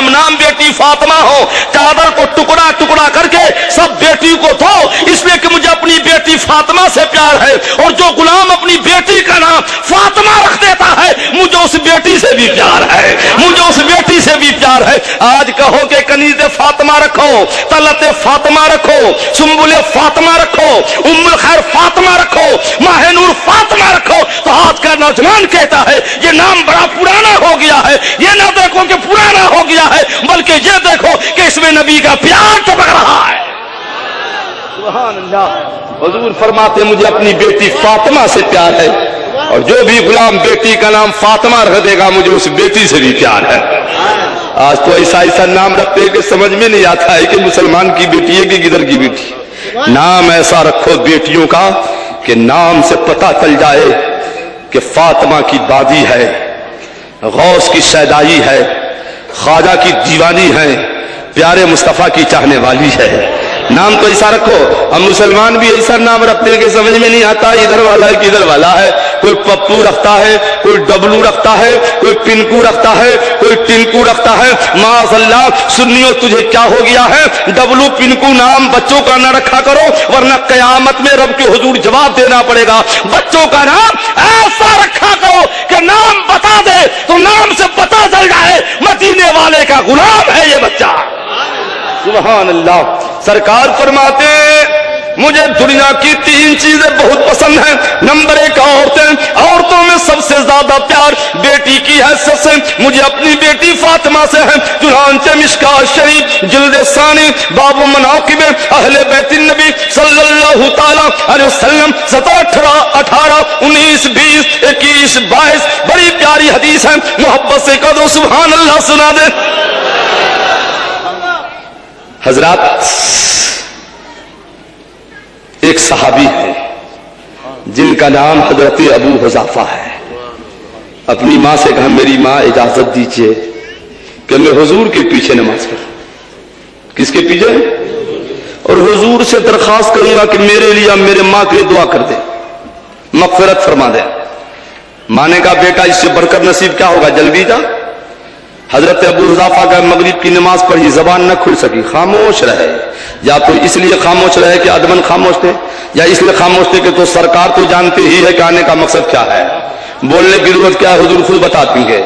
नाम बेटी फातिमा हो, चादर को टुकड़ा टुकड़ा करके सब बेटी को दो, इसलिए कि मुझे अपनी बेटी फातिमा से प्यार है। और जो गुलाम अपनी बेटी का नाम फातिमा रख देता है, मुझे उस बेटी से भी प्यार है, मुझे उस बेटी से भी प्यार है। आज कहो कि कनीज फातिमा रखो, तलत फातिमा रखो, सुम्बुल फातिमा रखो, उम्मुल खैर फातिमा रखो, माह नूर फातिमा रखो, तो आज का नौजवान कहता है ये नाम बड़ा पुराना हो गया है। ये ना देखो कि पुराना हो गया है, बल्कि ये देखो कि इसमें नबी का प्यार टपक रहा है। सुभान अल्लाह। हुजूर फरमाते मुझे अपनी बेटी फातिमा से प्यार है, और जो भी गुलाम बेटी का नाम फातिमा रख देगा, मुझे उस बेटी से भी प्यार है। आज तो ऐसा ऐसा नाम रखते हैं कि समझ में नहीं आता है कि मुसलमान की बेटी है कि किधर की बेटी। नाम ऐसा रखो बेटियों का कि नाम से पता चल जाए कि फातिमा की दादी है, गौस की सैदाई है, ख्वाजा की दीवानी है, प्यारे मुस्तफा की चाहने वाली है। नाम तो ऐसा रखो। हम मुसलमान भी ऐसा नाम रखते हैं कि समझ में नहीं आता इधर वाला है कि इधर वाला है। कोई पप्पू रखता है, कोई डबलू रखता है, कोई पिनकू रखता है, कोई टिनकू रखता है। माशअल्लाह सुन्नियों तुझे क्या हो गया है? डबलू पिनकू नाम बच्चों का न रखा करो, वरना कयामत में रब के हुजूर जवाब देना पड़ेगा। बच्चों का नाम ऐसा रखा करो कि नाम बता दे तो नाम से पता चल जाए मदीने वाले का गुलाम है ये बच्चा। सुभान अल्लाह। सरकार फरमाते मुझे दुनिया की 3 चीजें बहुत पसंद हैं। नंबर 1 औरतें, औरतों में सबसे ज्यादा प्यार बेटी की हैसियत से मुझे अपनी बेटी फातिमा से है। चुनांचे मिशकात शरीफ जिल्द सानी बाबू मनाकिब अहले बैत नबी सल्लल्लाहु ताला अलैहि वसल्लम 17, 18, 19, 20, 21, 22 बड़ी प्यारी हदीस है। मोहब्बत से कहो सुभान अल्लाह सुना दे। हजरात, एक सहाबी है जिनका नाम हजरत अबू हुज़ाफा है। अपनी माँ से कहा मेरी माँ इजाजत दीजिए कि मैं हुजूर के पीछे नमाज पढ़ूं। किसके पीछे? और हुजूर से दरखास्त करूंगा कि मेरे लिए मेरे माँ के लिए दुआ कर दे, मग़फ़िरत फरमा दे। माँ ने कहा बेटा इससे बढ़कर नसीब क्या होगा, जल्दी जा। हजरत अबू हुज़ाफा का मगरिब की नमाज पढ़ी, जबान न खुल सकी, खामोश रहे। या तो इसलिए खामोश रहे कि अदमन खामोश थे, या इसलिए खामोश थे कि तो सरकार तो जानते ही है कि आने का मकसद क्या है, बोलने की जरूरत क्या है हुजूर खुद बताती है।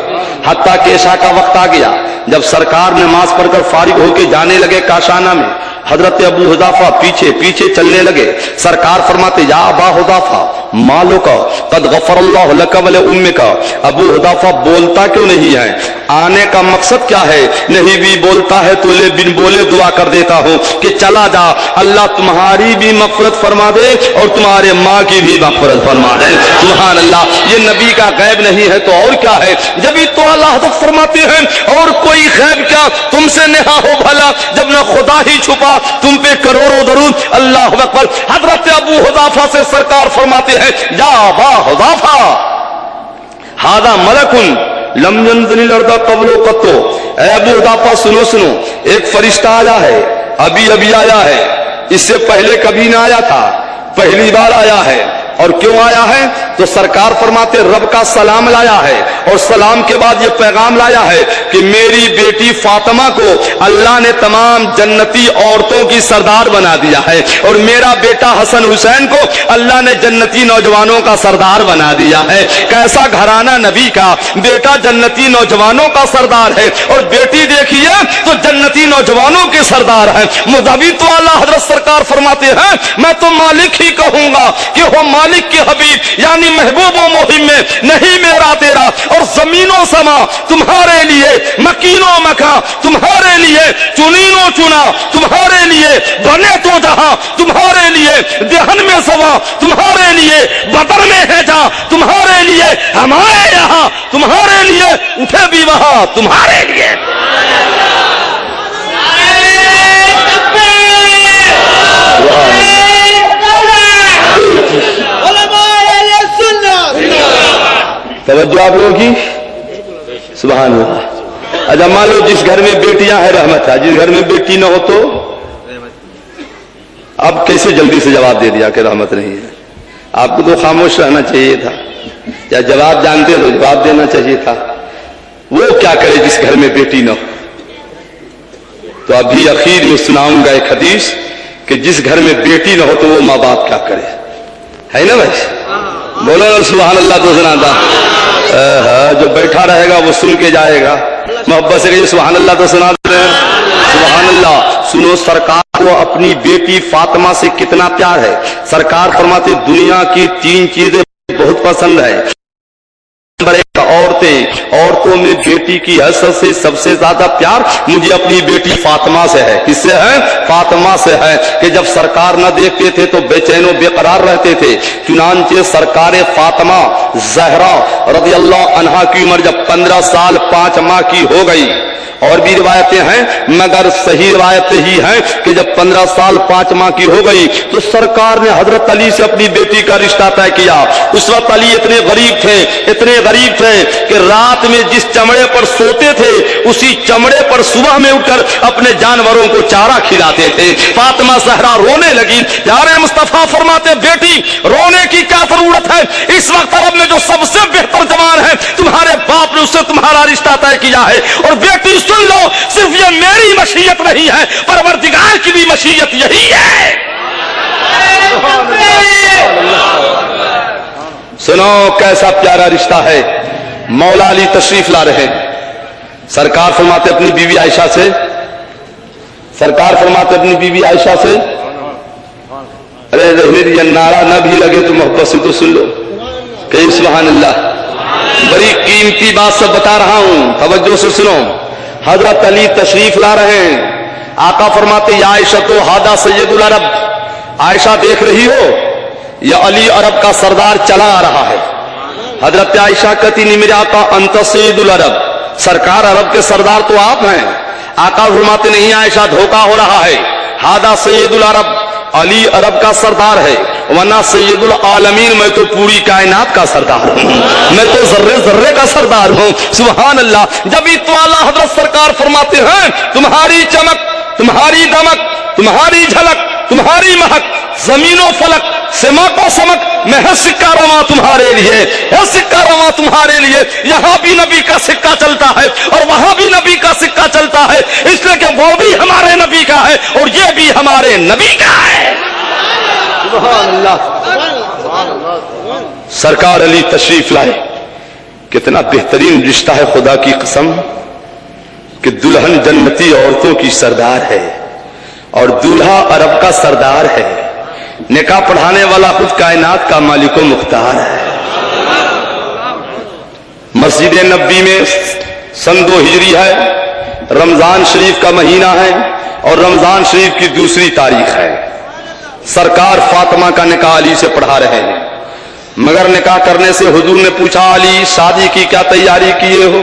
हत्ता कि इशा का वक्त आ गया, जब सरकार नमाज पढ़कर फारिग होकर जाने लगे काशाना में, हजरत अबू हुज़ाफा पीछे पीछे चलने लगे। सरकार फरमाते या अबा हुज़ाफा मालो का कद गफरल्लाहु लका व उम्मिका। अबू हुज़ाफा बोलता क्यों नहीं है, आने का मकसद क्या है? नहीं भी बोलता है तो ले बिन बोले दुआ कर देता हूं कि चला जा, अल्लाह तुम्हारी भी मग़फ़िरत फरमा दे और तुम्हारे माँ की भी मग़फ़िरत फरमा दे। सुभान अल्लाह। ये नबी का गैब नहीं है तो और क्या है? जब भी तो अल्लाह फरमाते हैं और कोई गैब क्या तुमसे नेहा हो भला, जब न खुदा ही छुपा तुम पे करोड़ों दरूद। अल्लाह अकबर। हजरत अबू हुज़ाफा से सरकार फरमाते हैं या अबा हुज़ाफा हादा मलकुन लम यंज़िल अर्दा क़ब्ल क़त्तो। ऐ अबू हुज़ाफा सुनो सुनो, एक फरिश्ता आया है, अभी अभी आया है, इससे पहले कभी ना आया था, पहली बार आया है। और क्यों आया है? तो सरकार फरमाते रब का सलाम लाया है, और सलाम के बाद ये पैगाम लाया है कि मेरी बेटी फातिमा को अल्लाह ने तमाम जन्नती औरतों की सरदार बना दिया है, और मेरा बेटा हसन हुसैन को अल्लाह ने जन्नती नौजवानों का सरदार बना दिया है। कैसा घराना नबी का, बेटा जन्नती नौजवानों का सरदार है, और बेटी देखिए तो जन्नती नौजवानों के सरदार है। मुदबी तो अल्लाह हजरत सरकार फरमाते हैं मैं तो मालिक ही कहूंगा कि हो मालिक के हबीब यानी महबूब व मुहिम में नहीं मेरा तेरा, और जमीनों समा तुम्हारे लिए, मकीनों मका तुम्हारे लिए, चुनीनो चुना तुम्हारे लिए, बने तो जहां तुम्हारे लिए, देहन में सवा तुम्हारे लिए, बदर में है जहां तुम्हारे लिए, हमारे यहाँ तुम्हारे लिए, उठे भी वहां तुम्हारे लिए। तवज्जो आप लोगों की। सुभान अल्लाह। अच्छा मान लो जिस घर में बेटियां हैं रहमत है, जिस घर में बेटी न हो तो अब कैसे जल्दी से जवाब दे दिया कि रहमत नहीं है? आपको तो खामोश रहना चाहिए था, या जवाब जानते तो जवाब देना चाहिए था। वो क्या करे जिस घर में बेटी न हो? तो अभी आखिर में सुनाऊंगा एक हदीस कि जिस घर में बेटी न हो तो वो माँ बाप क्या करे, है ना भाई? बोलो ना सुभान अल्लाह तो सुनाता। जो बैठा रहेगा वो सुन के जाएगा, मोहब्बत से कहिए सुभान अल्लाह तो सुना दे रहे हैं। सुभान अल्लाह। सुनो, सरकार को अपनी बेटी फातिमा से कितना प्यार है। सरकार फरमाते दुनिया की 3 चीजें बहुत पसंद है। औरतों में बेटी की हसरत से सबसे ज्यादा प्यार मुझे अपनी बेटी फातिमा से है। किससे है? फातिमा से है कि जब सरकार न देखते थे तो बेचैनो बेकरार रहते थे। चुनांचे सरकार फातिमा ज़हरा रज़ी अल्लाह अन्हा की उम्र जब 15 साल 5 माह की हो गई, और भी रिवायतें हैं मगर सही रिवायत ही है कि जब 15 साल 5 माह की हो गई तो सरकार ने हजरत अली से अपनी बेटी का रिश्ता तय किया। उस वक्त अली इतने गरीब थे कि रात में जिस चमड़े पर सोते थे उसी चमड़े पर सुबह में उठकर अपने जानवरों को चारा खिलाते थे। फातिमा ज़हरा रोने लगी। प्यारे मुस्तफा फरमाते बेटी रोने की क्या जरूरत है, इस वक्त अरब में जो सबसे बेहतर जवान है तुम्हारे बाप ने उससे तुम्हारा रिश्ता तय किया है। और बेटी सुन लो, सिर्फ ये मेरी मशीयत नहीं है, परवरदिगार की भी मशीयत यही है। सुनो कैसा प्यारा रिश्ता है। मौला अली तशरीफ ला रहे हैं। सरकार फरमाते अपनी बीवी आयशा से, अरे रहने दिया, नारा न भी लगे तो मोहब्बत से तो सुन लो। कहीं सुभान अल्लाह। बड़ी कीमती बात सब बता रहा हूं, तवज्जो से सुनो। हजरत अली तशरीफ ला रहे हैं। आका फरमाते या आयशा तो हादा सैयदुल अरब, आयशा देख रही हो या अली अरब का सरदार चला आ रहा है। हजरत आयशा कहती नहीं मेरे आका अंत सैयदुल अरब, सरकार अरब के सरदार तो आप हैं। आका फरमाते नहीं आयशा धोखा हो रहा है, हादा सैयदुल अरब, अली अरब का सरदार है, वरना सैयदुल आलमीन मैं तो पूरी कायनात का सरदार हूं, मैं तो जर्रे जर्रे का सरदार हूं। सुभान अल्लाह। जब इत्वाला हजरत सरकार फरमाते हैं तुम्हारी चमक, तुम्हारी दमक, तुम्हारी झलक, तुम्हारी महक, जमीनों फलक सिमको समक, मैं है सिक्का रवा तुम्हारे लिए, है सिक्का रवा तुम्हारे लिए। यहां भी नबी का सिक्का चलता है और वहां भी नबी का सिक्का चलता है, इसलिए कि वो भी हमारे नबी का है और ये भी हमारे नबी का है। सुभान अल्लाह। सरकार अली तशरीफ लाए। कितना बेहतरीन रिश्ता है, खुदा की कसम कि दुल्हन जन्नती औरतों की सरदार है और दूल्हा अरब का सरदार है। निकाह पढ़ाने वाला खुद कायनात का मालिको मुख्तार है। मस्जिद नबी में सन 2 हिजरी है, रमजान शरीफ का महीना है और रमजान शरीफ की 2 तारीख है। सरकार फातिमा का निकाह अली से पढ़ा रहे हैं, मगर निकाह करने से हुजूर ने पूछा अली शादी की क्या तैयारी किए हो?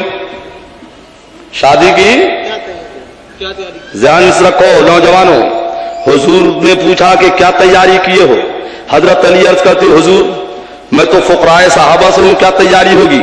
शादी की ध्यान से रखो नौजवानों। हुजूर ने पूछा कि क्या तैयारी किए हो? हजरत अली अर्ज करते हुजूर मैं तो फुकराए साहबा से हूं, क्या तैयारी होगी?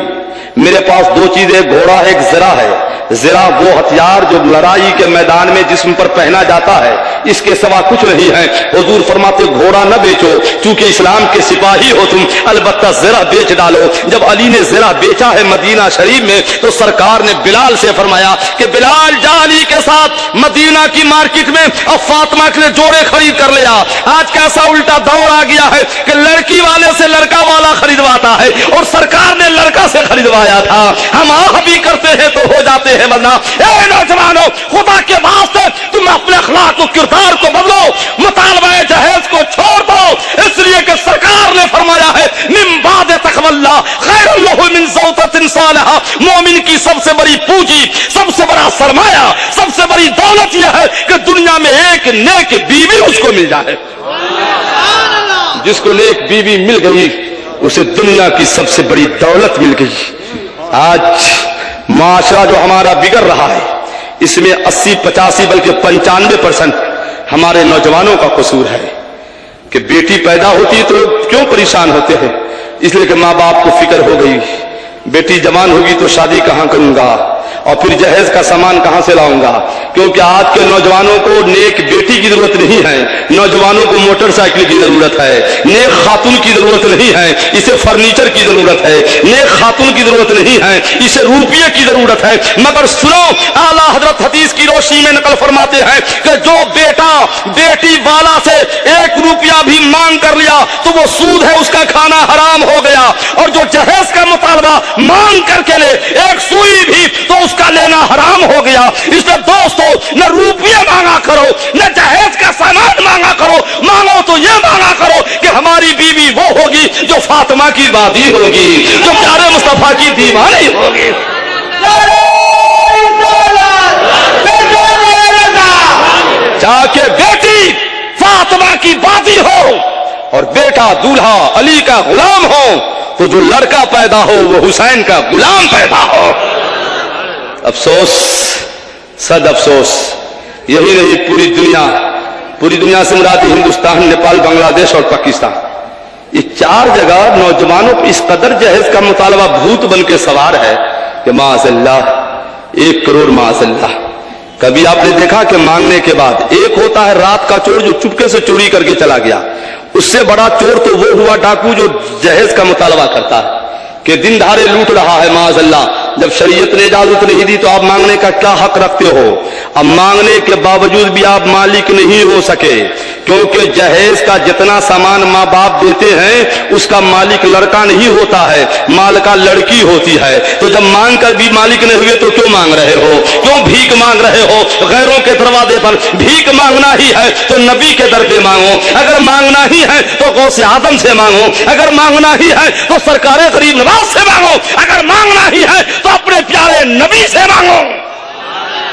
मेरे पास 2 चीजें, एक घोड़ा है, एक ज़रा है। ज़रा वो हथियार जो लड़ाई के मैदान में जिस्म पर पहना जाता है, इसके सिवा कुछ नहीं है। हुजूर फरमाते घोड़ा न बेचो, क्योंकि इस्लाम के सिपाही हो तुम, अलबत्ता ज़रा बेच डालो। जब अली ने ज़रा बेचा है मदीना शरीफ में तो सरकार ने बिलाल से फरमाया कि बिलाल जा अली के साथ मदीना की मार्केट में अब फातिमा के लिए जोड़े खरीद कर ले आ। आज कैसा उल्टा दौर आ गया है कि लड़की वाले से लड़का वाला खरीदवाता है और सरकार ने लड़का से खरीदवाया था। हम आह भी करते हैं तो हो जाते हैं वरना। ए नौजवानों, खुदा के वास्ते तुम अपने अखलाक को, किरदार को बदलो, मुतालबा जहेज को छोड़ दो, इसलिए कि सरकार ने फरमाया है मिन बाद तक़वल्ला खैरुल लहु मिन ज़ौजतिन सालिहा। मोमिन की सबसे बड़ी पूंजी, सबसे बड़ा सरमाया, सबसे बड़ी दौलत यह है कि दुनिया में एक नेक बीवी उसको मिल जाए। जिसको नेक बीवी मिल गई उसे दुनिया की सबसे बड़ी दौलत मिल गई। आज माशरा जो हमारा बिगड़ रहा है इसमें 80-85 बल्कि 95% हमारे नौजवानों का कसूर है कि बेटी पैदा होती है तो क्यों परेशान होते हैं? इसलिए कि माँ बाप को फिक्र हो गई, बेटी जवान होगी तो शादी कहां करूंगा और फिर जहेज का सामान कहां से लाऊंगा। क्योंकि आज के नौजवानों को नेक बेटी की जरूरत नहीं है, नौजवानों को मोटरसाइकिल की जरूरत है, नेक खातून की जरूरत नहीं है, इसे फर्नीचर की जरूरत है, नेक खातून की जरूरत नहीं है, इसे रुपये की जरूरत है। मगर सुनो, आला हजरत हदीस की रोशनी रोशी में नकल फरमाते हैं कि जो बेटा बेटी वाला से 1 रुपया भी मांग कर लिया तो वो सूद है, उसका खाना हराम हो गया। और जो जहेज का मुतालबा मांग करके ले 1 सुई भी तो उसका लेना हराम हो गया। इसलिए दोस्तों, न रुपये मांगा करो, न जहेज का सामान मांगा करो, मांगो तो ये मांगा करो कि हमारी बीवी वो होगी जो फातिमा की वादी होगी, जो प्यारे मुस्तफा की दीवानी होगी। जाके बेटी फातिमा की वादी हो और बेटा दूल्हा अली का गुलाम हो, तो जो लड़का पैदा हो वो हुसैन का गुलाम पैदा हो। अफसोस, सद अफसोस, यही नहीं पूरी दुनिया से मुराद हिंदुस्तान, नेपाल, बांग्लादेश और पाकिस्तान, ये 4 जगह नौजवानों पर इस कदर जहेज का मुतालबा भूत बन के सवार है कि माज़अल्लाह 1 करोड़ माज़अल्लाह। कभी आपने देखा कि मांगने के बाद एक होता है रात का चोर जो चुपके से चोरी करके चला गया, उससे बड़ा चोर तो वो हुआ डाकू जो जहेज का मुतालबा करता है कि दिन दहाड़े लूट रहा है माज़अल्लाह। जब शरीयत ने इजाजत नहीं दी तो आप मांगने का क्या हक रखते हो? अब मांगने के बावजूद भी आप मालिक नहीं हो सके, क्योंकि जहेज का जितना सामान माँ बाप देते हैं उसका मालिक लड़का नहीं होता है, माल का लड़की होती है। तो जब मांग कर भी मालिक नहीं हुए तो क्यों मांग रहे हो? क्यों भीख मांग रहे हो? गैरों के दरवाजे पर भीख मांगना ही है तो नबी के दर पे मांगो, अगर मांगना ही है तो गौसे आदम से मांगो, अगर मांगना ही है तो सरकारे गरीब नवाज से मांगो, अगर मांगना ही है तो अपने प्यारे नबी से मांगो।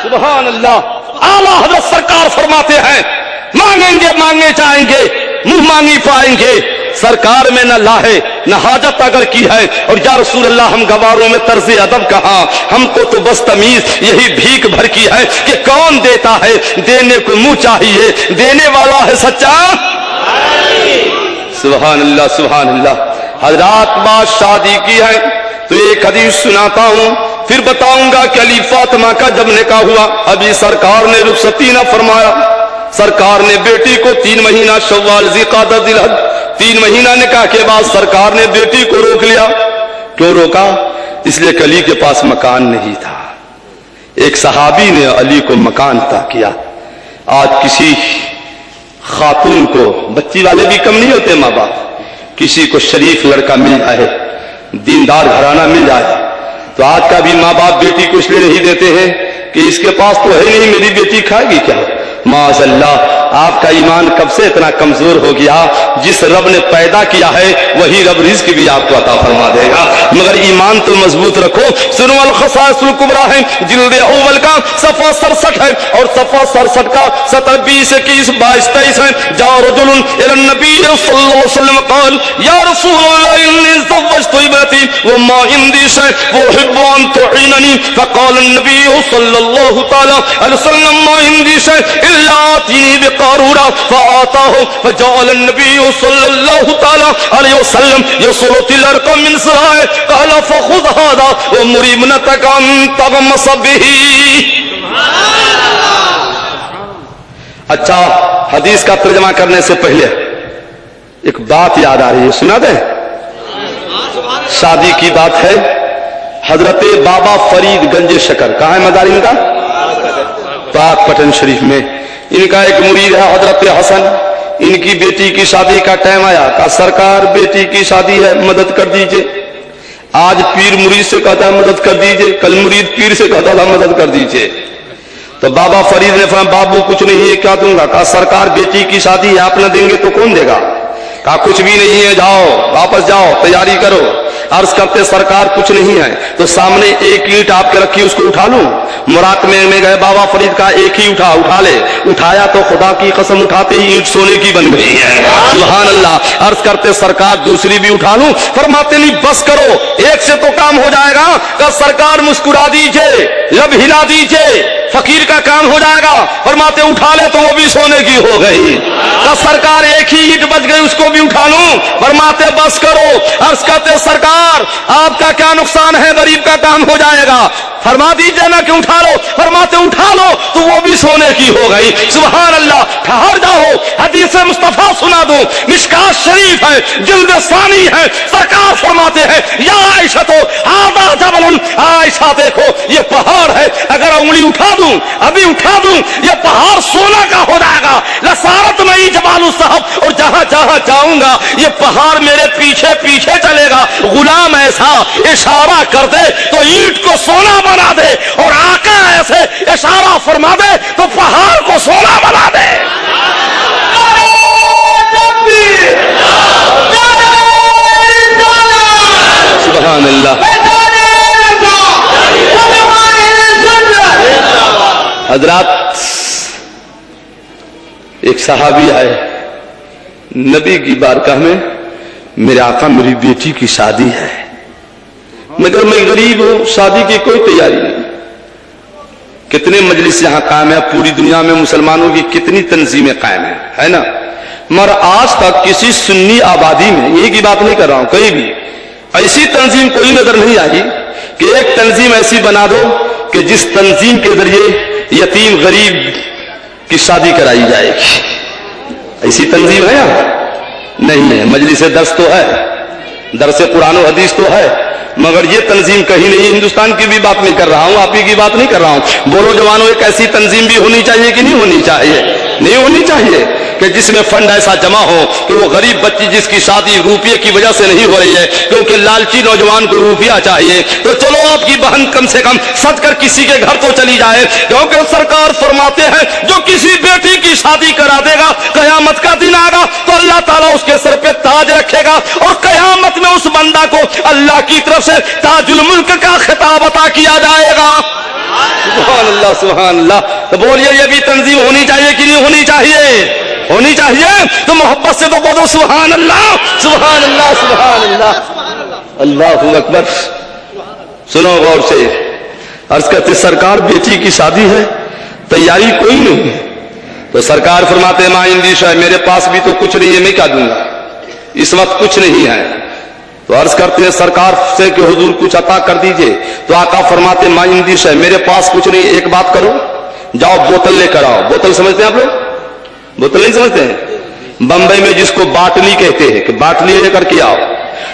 सुभान अल्लाह। आला हज़रत सरकार फरमाते हैं, मांगेंगे मांगे जाएंगे, मुंह मांगी पाएंगे। सरकार में न लाहे न हाजत अगर की है, और या रसूल अल्लाह हम गवारों में तर्ज़े अदब कहाँ, हमको तो बस तमीज यही भीख भर की है कि कौन देता है, देने को मुंह चाहिए, देने वाला है सच्चा। सुभान अल्लाह, सुभान अल्लाह। हजरात, बात शादी की है तो एक हदीस सुनाता हूं, फिर बताऊंगा कि अली फातिमा का जब निकाह हुआ, अभी सरकार ने रुखसती न फरमाया। सरकार ने बेटी को 3 महीना शव्वाल, ज़िक़ादा, ज़िलहज, 3 महीना निकाह के बाद सरकार ने बेटी को रोक लिया। क्यों रोका? इसलिए कि अली के पास मकान नहीं था। एक सहाबी ने अली को मकान अता किया। आज किसी खातून को, बच्ची वाले भी कम नहीं होते माँ बाप, किसी को शरीफ लड़का मिल जाए, दीनदार घराना मिल जाए, तो आज का भी माँ बाप बेटी को इसलिए नहीं देते हैं कि इसके पास तो है नहीं, मेरी बेटी खाएगी क्या? माज़अल्लाह, आपका ईमान कब से इतना कमजोर हो गया? जिस रब ने पैदा किया है वही रब रिज़्क भी आपको अता फरमा देगा, मगर ईमान तो मजबूत रखो। सुनो, अल खसाइसुल कुबरा है, जिल्द अव्वल का सफ़ा 67 है और सफ़ा 67 का 17, 20, 21, 22, 23 है। जाओ रजुलन इलन नबी सल्लल्लाहु अलैहि वसल्लम क़ाल या रसूलल्लाह इन्नी ज़व्वजतु इबनती व मा इंदी शै व उहिब्बु अन तुईननी फ़क़ाल अन्नबी सल्लल्लाहु तआला अलैहि वसल्लम मा इंदी शै इल्ला आतीनी बिक़ारूरा फ़आताहु फ़जअल अन्नबी सल्लल्लाहु तआला अलैहि वसल्लम यसलुतिल अर्क़ मिन सराय क़ाल फ़ख़ुज़ हाज़ा व मुरी इब्नतक अन तग़मस बिही। अच्छा, हदीस का तर्जुमा करने से पहले एक बात याद आ रही है, सुना दे। शादी की बात है। हजरत बाबा फरीद गंज शकर, कहाँ है मदार इनका? पाक पटन शरीफ में। इनका एक मुरीद है हजरत हसन, इनकी बेटी की शादी का टाइम आया, कहा सरकार बेटी की शादी है, मदद कर दीजिए। आज पीर मुरीद से कहता है मदद कर दीजिए, कल मुरीद पीर से कहता था मदद कर दीजिए। तो बाबा फरीद ने फरमाया बाबू कुछ नहीं है, क्या दूंगा? कहा सरकार बेटी की शादी है, आप न देंगे तो कौन देगा? कहा कुछ भी नहीं है, जाओ वापस जाओ, तैयारी करो। अर्ज करते सरकार कुछ नहीं है, तो सामने एक ईंट आपके रखी, उसको उठा लूं? मुराकमे में गए, बाबा फरीद का एक ही उठा ले। उठाया तो खुदा की कसम उठाते ही ईंट सोने की बन गई है। सुभान अल्लाह। अर्ज करते सरकार दूसरी भी उठा लूं? फरमाते नहीं बस करो, एक से तो काम हो जाएगा। कहा सरकार मुस्कुरा दीजिए, लब हिला दीजिए, फकीर का काम हो जाएगा। फरमाते उठा ले तो वो भी सोने की हो गई। कहा सरकार एक ही ईंट बच गई, उसको भी उठा लूं? फरमाते बस करो। अर्ज करते सरकार आपका क्या नुकसान है, गरीब का काम हो जाएगा। फरमा दीजिए ना कि उठा लो, फरमाते उठा लो तो वो भी सोने की हो गई। सुभान अल्लाह। ठहर जाओ, हदीस मुस्तफा सुना दूं, मिशकात शरीफ है, जिल्द सानी है, सरकार फरमाते हैं या आयशा तो आधा जबलन, आयशा देखो ये पहाड़ है, अगर उंगली उठा दूं, अभी उठा दूं, ये पहाड़ सोना का हो जाएगा। लसारत नहीं जबालू साहब, और जहां जहां जाऊंगा ये पहाड़ मेरे पीछे पीछे चलेगा। गुलाम ऐसा इशारा कर दे तो ईंट को सोना बना दे, और आका ऐसे इशारा फरमा दे तो पहाड़ को सोना बना दे। सुभान अल्लाह। हजरात, एक सहाबी आए नबी की बारगाह में, मेरे आका मेरी बेटी की शादी है, मगर मैं गरीब हूं, शादी की कोई तैयारी नहीं। कितने मजलिस यहां कायम है, पूरी दुनिया में मुसलमानों की कितनी तंजीमें कायम है ना, मगर आज तक किसी सुन्नी आबादी में, ये की बात नहीं कर रहा हूं, कहीं भी ऐसी तंजीम कोई नजर नहीं आई कि एक तंजीम ऐसी बना दो कि जिस तंजीम के जरिए यतीम गरीब की शादी कराई जाएगी। ऐसी तंजीम है या नहीं है? मजलिस दर्स तो है, दरस कुरान और हदीस तो है, मगर ये तंजीम कहीं नहीं। हिंदुस्तान की भी बात नहीं कर रहा हूं, आप ही की बात नहीं कर रहा हूं। बोलो जवानों, एक ऐसी तंजीम भी होनी चाहिए कि नहीं होनी चाहिए? नहीं होनी चाहिए कि जिसमें फंड ऐसा जमा हो कि वो गरीब बच्ची जिसकी शादी रुपये की वजह से नहीं हो रही है, क्योंकि लालची नौजवान को रुपया चाहिए, तो चलो आपकी बहन कम से कम सच कर किसी के घर तो चली जाए। क्योंकि सरकार फरमाते हैं जो किसी बेटी की शादी करा देगा, कयामत का दिन आएगा तो अल्लाह ताला उसके सर पे ताज रखेगा, और कयामत में उस बंदा को अल्लाह की तरफ से ताजुल मुल्क का खिताब अता किया जाएगा। सुभान अल्लाह, सुभान अल्लाह। तो बोलिए, ये भी तंजीम होनी चाहिए कि नहीं होनी चाहिए? होनी चाहिए। तो मोहब्बत से तो बोलो सुभान अल्लाह, सुभान अल्लाह, सुभान अल्लाह, अल्लाहू अकबर। सुनो गौर से, अर्ज करते सरकार बेटी की शादी है, तैयारी कोई नहीं, तो सरकार फरमाते मां इंदिश है, मेरे पास भी तो कुछ नहीं है, मैं क्या दूंगा, इस वक्त कुछ नहीं है। तो अर्ज करते हैं सरकार से कि हुजूर कुछ अता कर दीजिए, तो आका फरमाते मां इंदिश है, मेरे पास कुछ नहीं, एक बात करो, जाओ बोतल लेकर आओ। बोतल समझते हैं आप लोग? बोतल नहीं समझते हैं? बंबई में जिसको बाटली कहते हैं कि बाटली लेकर के आओ।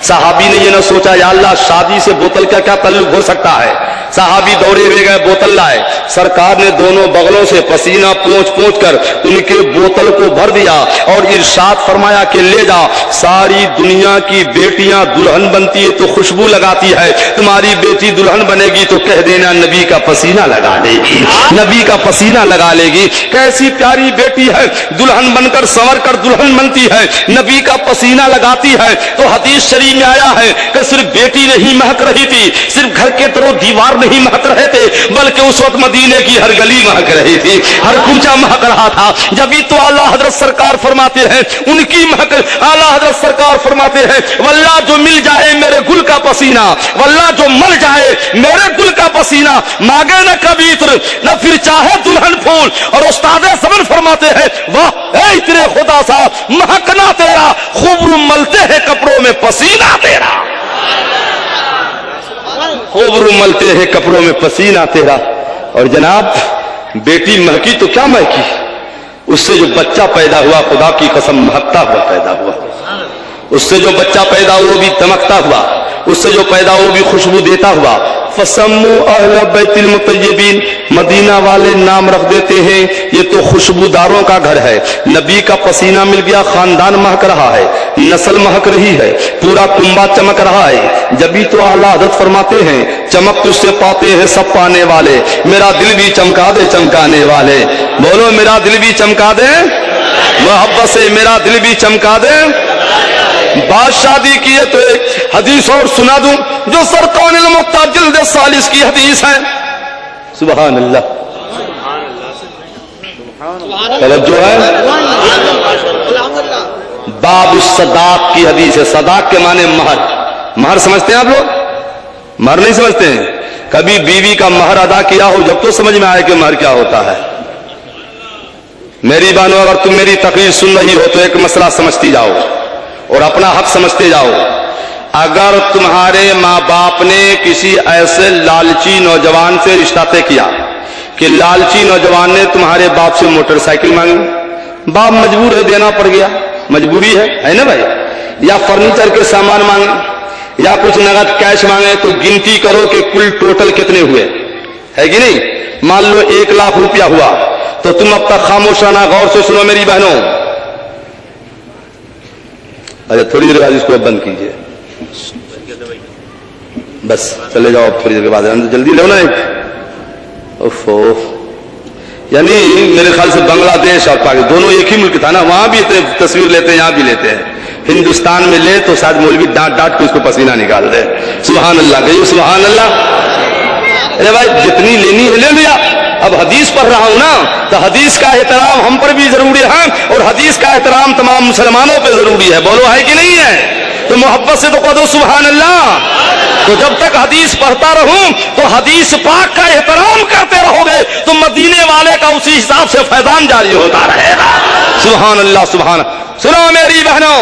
साहाबी ने ये ना सोचा या अल्लाह शादी से बोतल का क्या ताल्लुक हो सकता है, साहाबी दौड़े हुए गए, बोतल लाए। सरकार ने दोनों बगलों से पसीना पोंछ पोंछ कर उनके बोतल को भर दिया और इरशाद फरमाया कि ले जा, सारी दुनिया की बेटियां दुल्हन बनती है तो खुशबू लगाती है, तुम्हारी बेटी दुल्हन बनेगी तो कह देना नबी का पसीना लगा लेगी, नबी का पसीना लगा लेगी। कैसी प्यारी बेटी है, दुल्हन बनकर संवर कर दुल्हन बनती है, नबी का पसीना लगाती है। तो हदीस शरीफ में आया है कि सिर्फ बेटी नहीं महक रही थी, सिर्फ घर के तरो दीवार नहीं महक रहे थे, बल्कि उस वक्त मदीने की हर गली महक रही थी, हर कूचा महक रहा था। जब भी तो आला हजरत सरकार फरमाते हैं उनकी महक, आला हजरत सरकार फरमाते हैं वल्लाह जो मिल जाए मेरे गुल का पसीना, वल्लाह जो मर जाए मेरे गुल का पसीना, मांगे न कभी इत्र न फिर चाहे दुल्हन फूल। और उस्ताद समन फरमाते हैं वाह ऐ तेरे खुदा सा महकना तेरा, खूब मलते हैं कपड़ों में पसीना तेरा, खूब मलते हैं कपड़ों में पसीना तेरा। और जनाब बेटी महकी तो क्या महकी, उससे जो बच्चा पैदा हुआ खुदा की कसम महकता हुआ पैदा हुआ, उससे जो बच्चा पैदा हुआ वो भी दमकता हुआ, उससे जो पैदा हुआ वो भी खुशबू देता हुआ। फसम्मु अहल बैतुल मुतय्यबीन, मदीना वाले नाम रख देते हैं ये तो खुशबूदारों का घर है। नबी का पसीना मिल गया, खानदान महक रहा है, नस्ल महक रही है, पूरा कुंबा चमक रहा है। जब भी तो आला हज़रत फरमाते हैं चमक तुझसे पाते हैं सब पाने वाले, मेरा दिल भी चमका दे चमकाने वाले। बोलो मेरा दिल भी चमका दे, मोहब्बत से मेरा दिल भी चमका दे। बात शादी की है तो एक हदीस और सुना दूं जो सरकानुल मुख्तार जिल्द 40 की हदीस है। सुभान अल्लाह, तवज्जो है। बाब सदाक की हदीस है। सदाक के माने महर, महर समझते हैं आप लोग? महर नहीं समझते हैं? कभी बीवी का महर अदा किया हो जब तो समझ में आए कि महर क्या होता है। मेरी बहनों अगर तुम मेरी तकरीर सुन रही हो तो एक मसला समझती जाओ और अपना हक समझते जाओ। अगर तुम्हारे माँ बाप ने किसी ऐसे लालची नौजवान से रिश्ता तय किया कि लालची नौजवान ने तुम्हारे बाप से मोटरसाइकिल मांगी, बाप मजबूर है, देना पड़ गया, मजबूरी है ना भाई, या फर्नीचर के सामान मांगे या कुछ नगद कैश मांगे, तो गिनती करो कि कुल टोटल कितने हुए, है कि नहीं। मान लो 1 लाख रुपया हुआ, तो तुम अब तक खामोशाना गौर से सुनो मेरी बहनों। अच्छा थोड़ी देर बाद इसको बंद कीजिए, बस चले जाओ थोड़ी देर के बाद, जल्दी लो ना। ओफो, यानी मेरे ख्याल से बांग्लादेश और पाकिस्तान दोनों एक ही मुल्क था ना, वहां भी इतने तस्वीर लेते हैं, यहां भी लेते हैं। हिंदुस्तान में ले तो शायद मौलवी डांट डांट के उसको पसीना निकाल दे। सुभान अल्लाह, कहिए सुभान अल्लाह। अरे भाई जितनी लेनी है ले लिया। अब हदीस पढ़ रहा हूं ना, तो हदीस का एहतराम हम पर भी जरूरी है और हदीस का एहतराम तमाम मुसलमानों पर जरूरी है। बोलो है कि नहीं है? तो मोहब्बत से तो कह दो सुभान अल्लाह। तो जब तक हदीस पढ़ता रहूं तो हदीस पाक का एहतराम करते रहोगे तो मदीने वाले का उसी हिसाब से फैजान जारी होता रहेगा। सुभान अल्लाह सुभान। सुनो मेरी बहनों,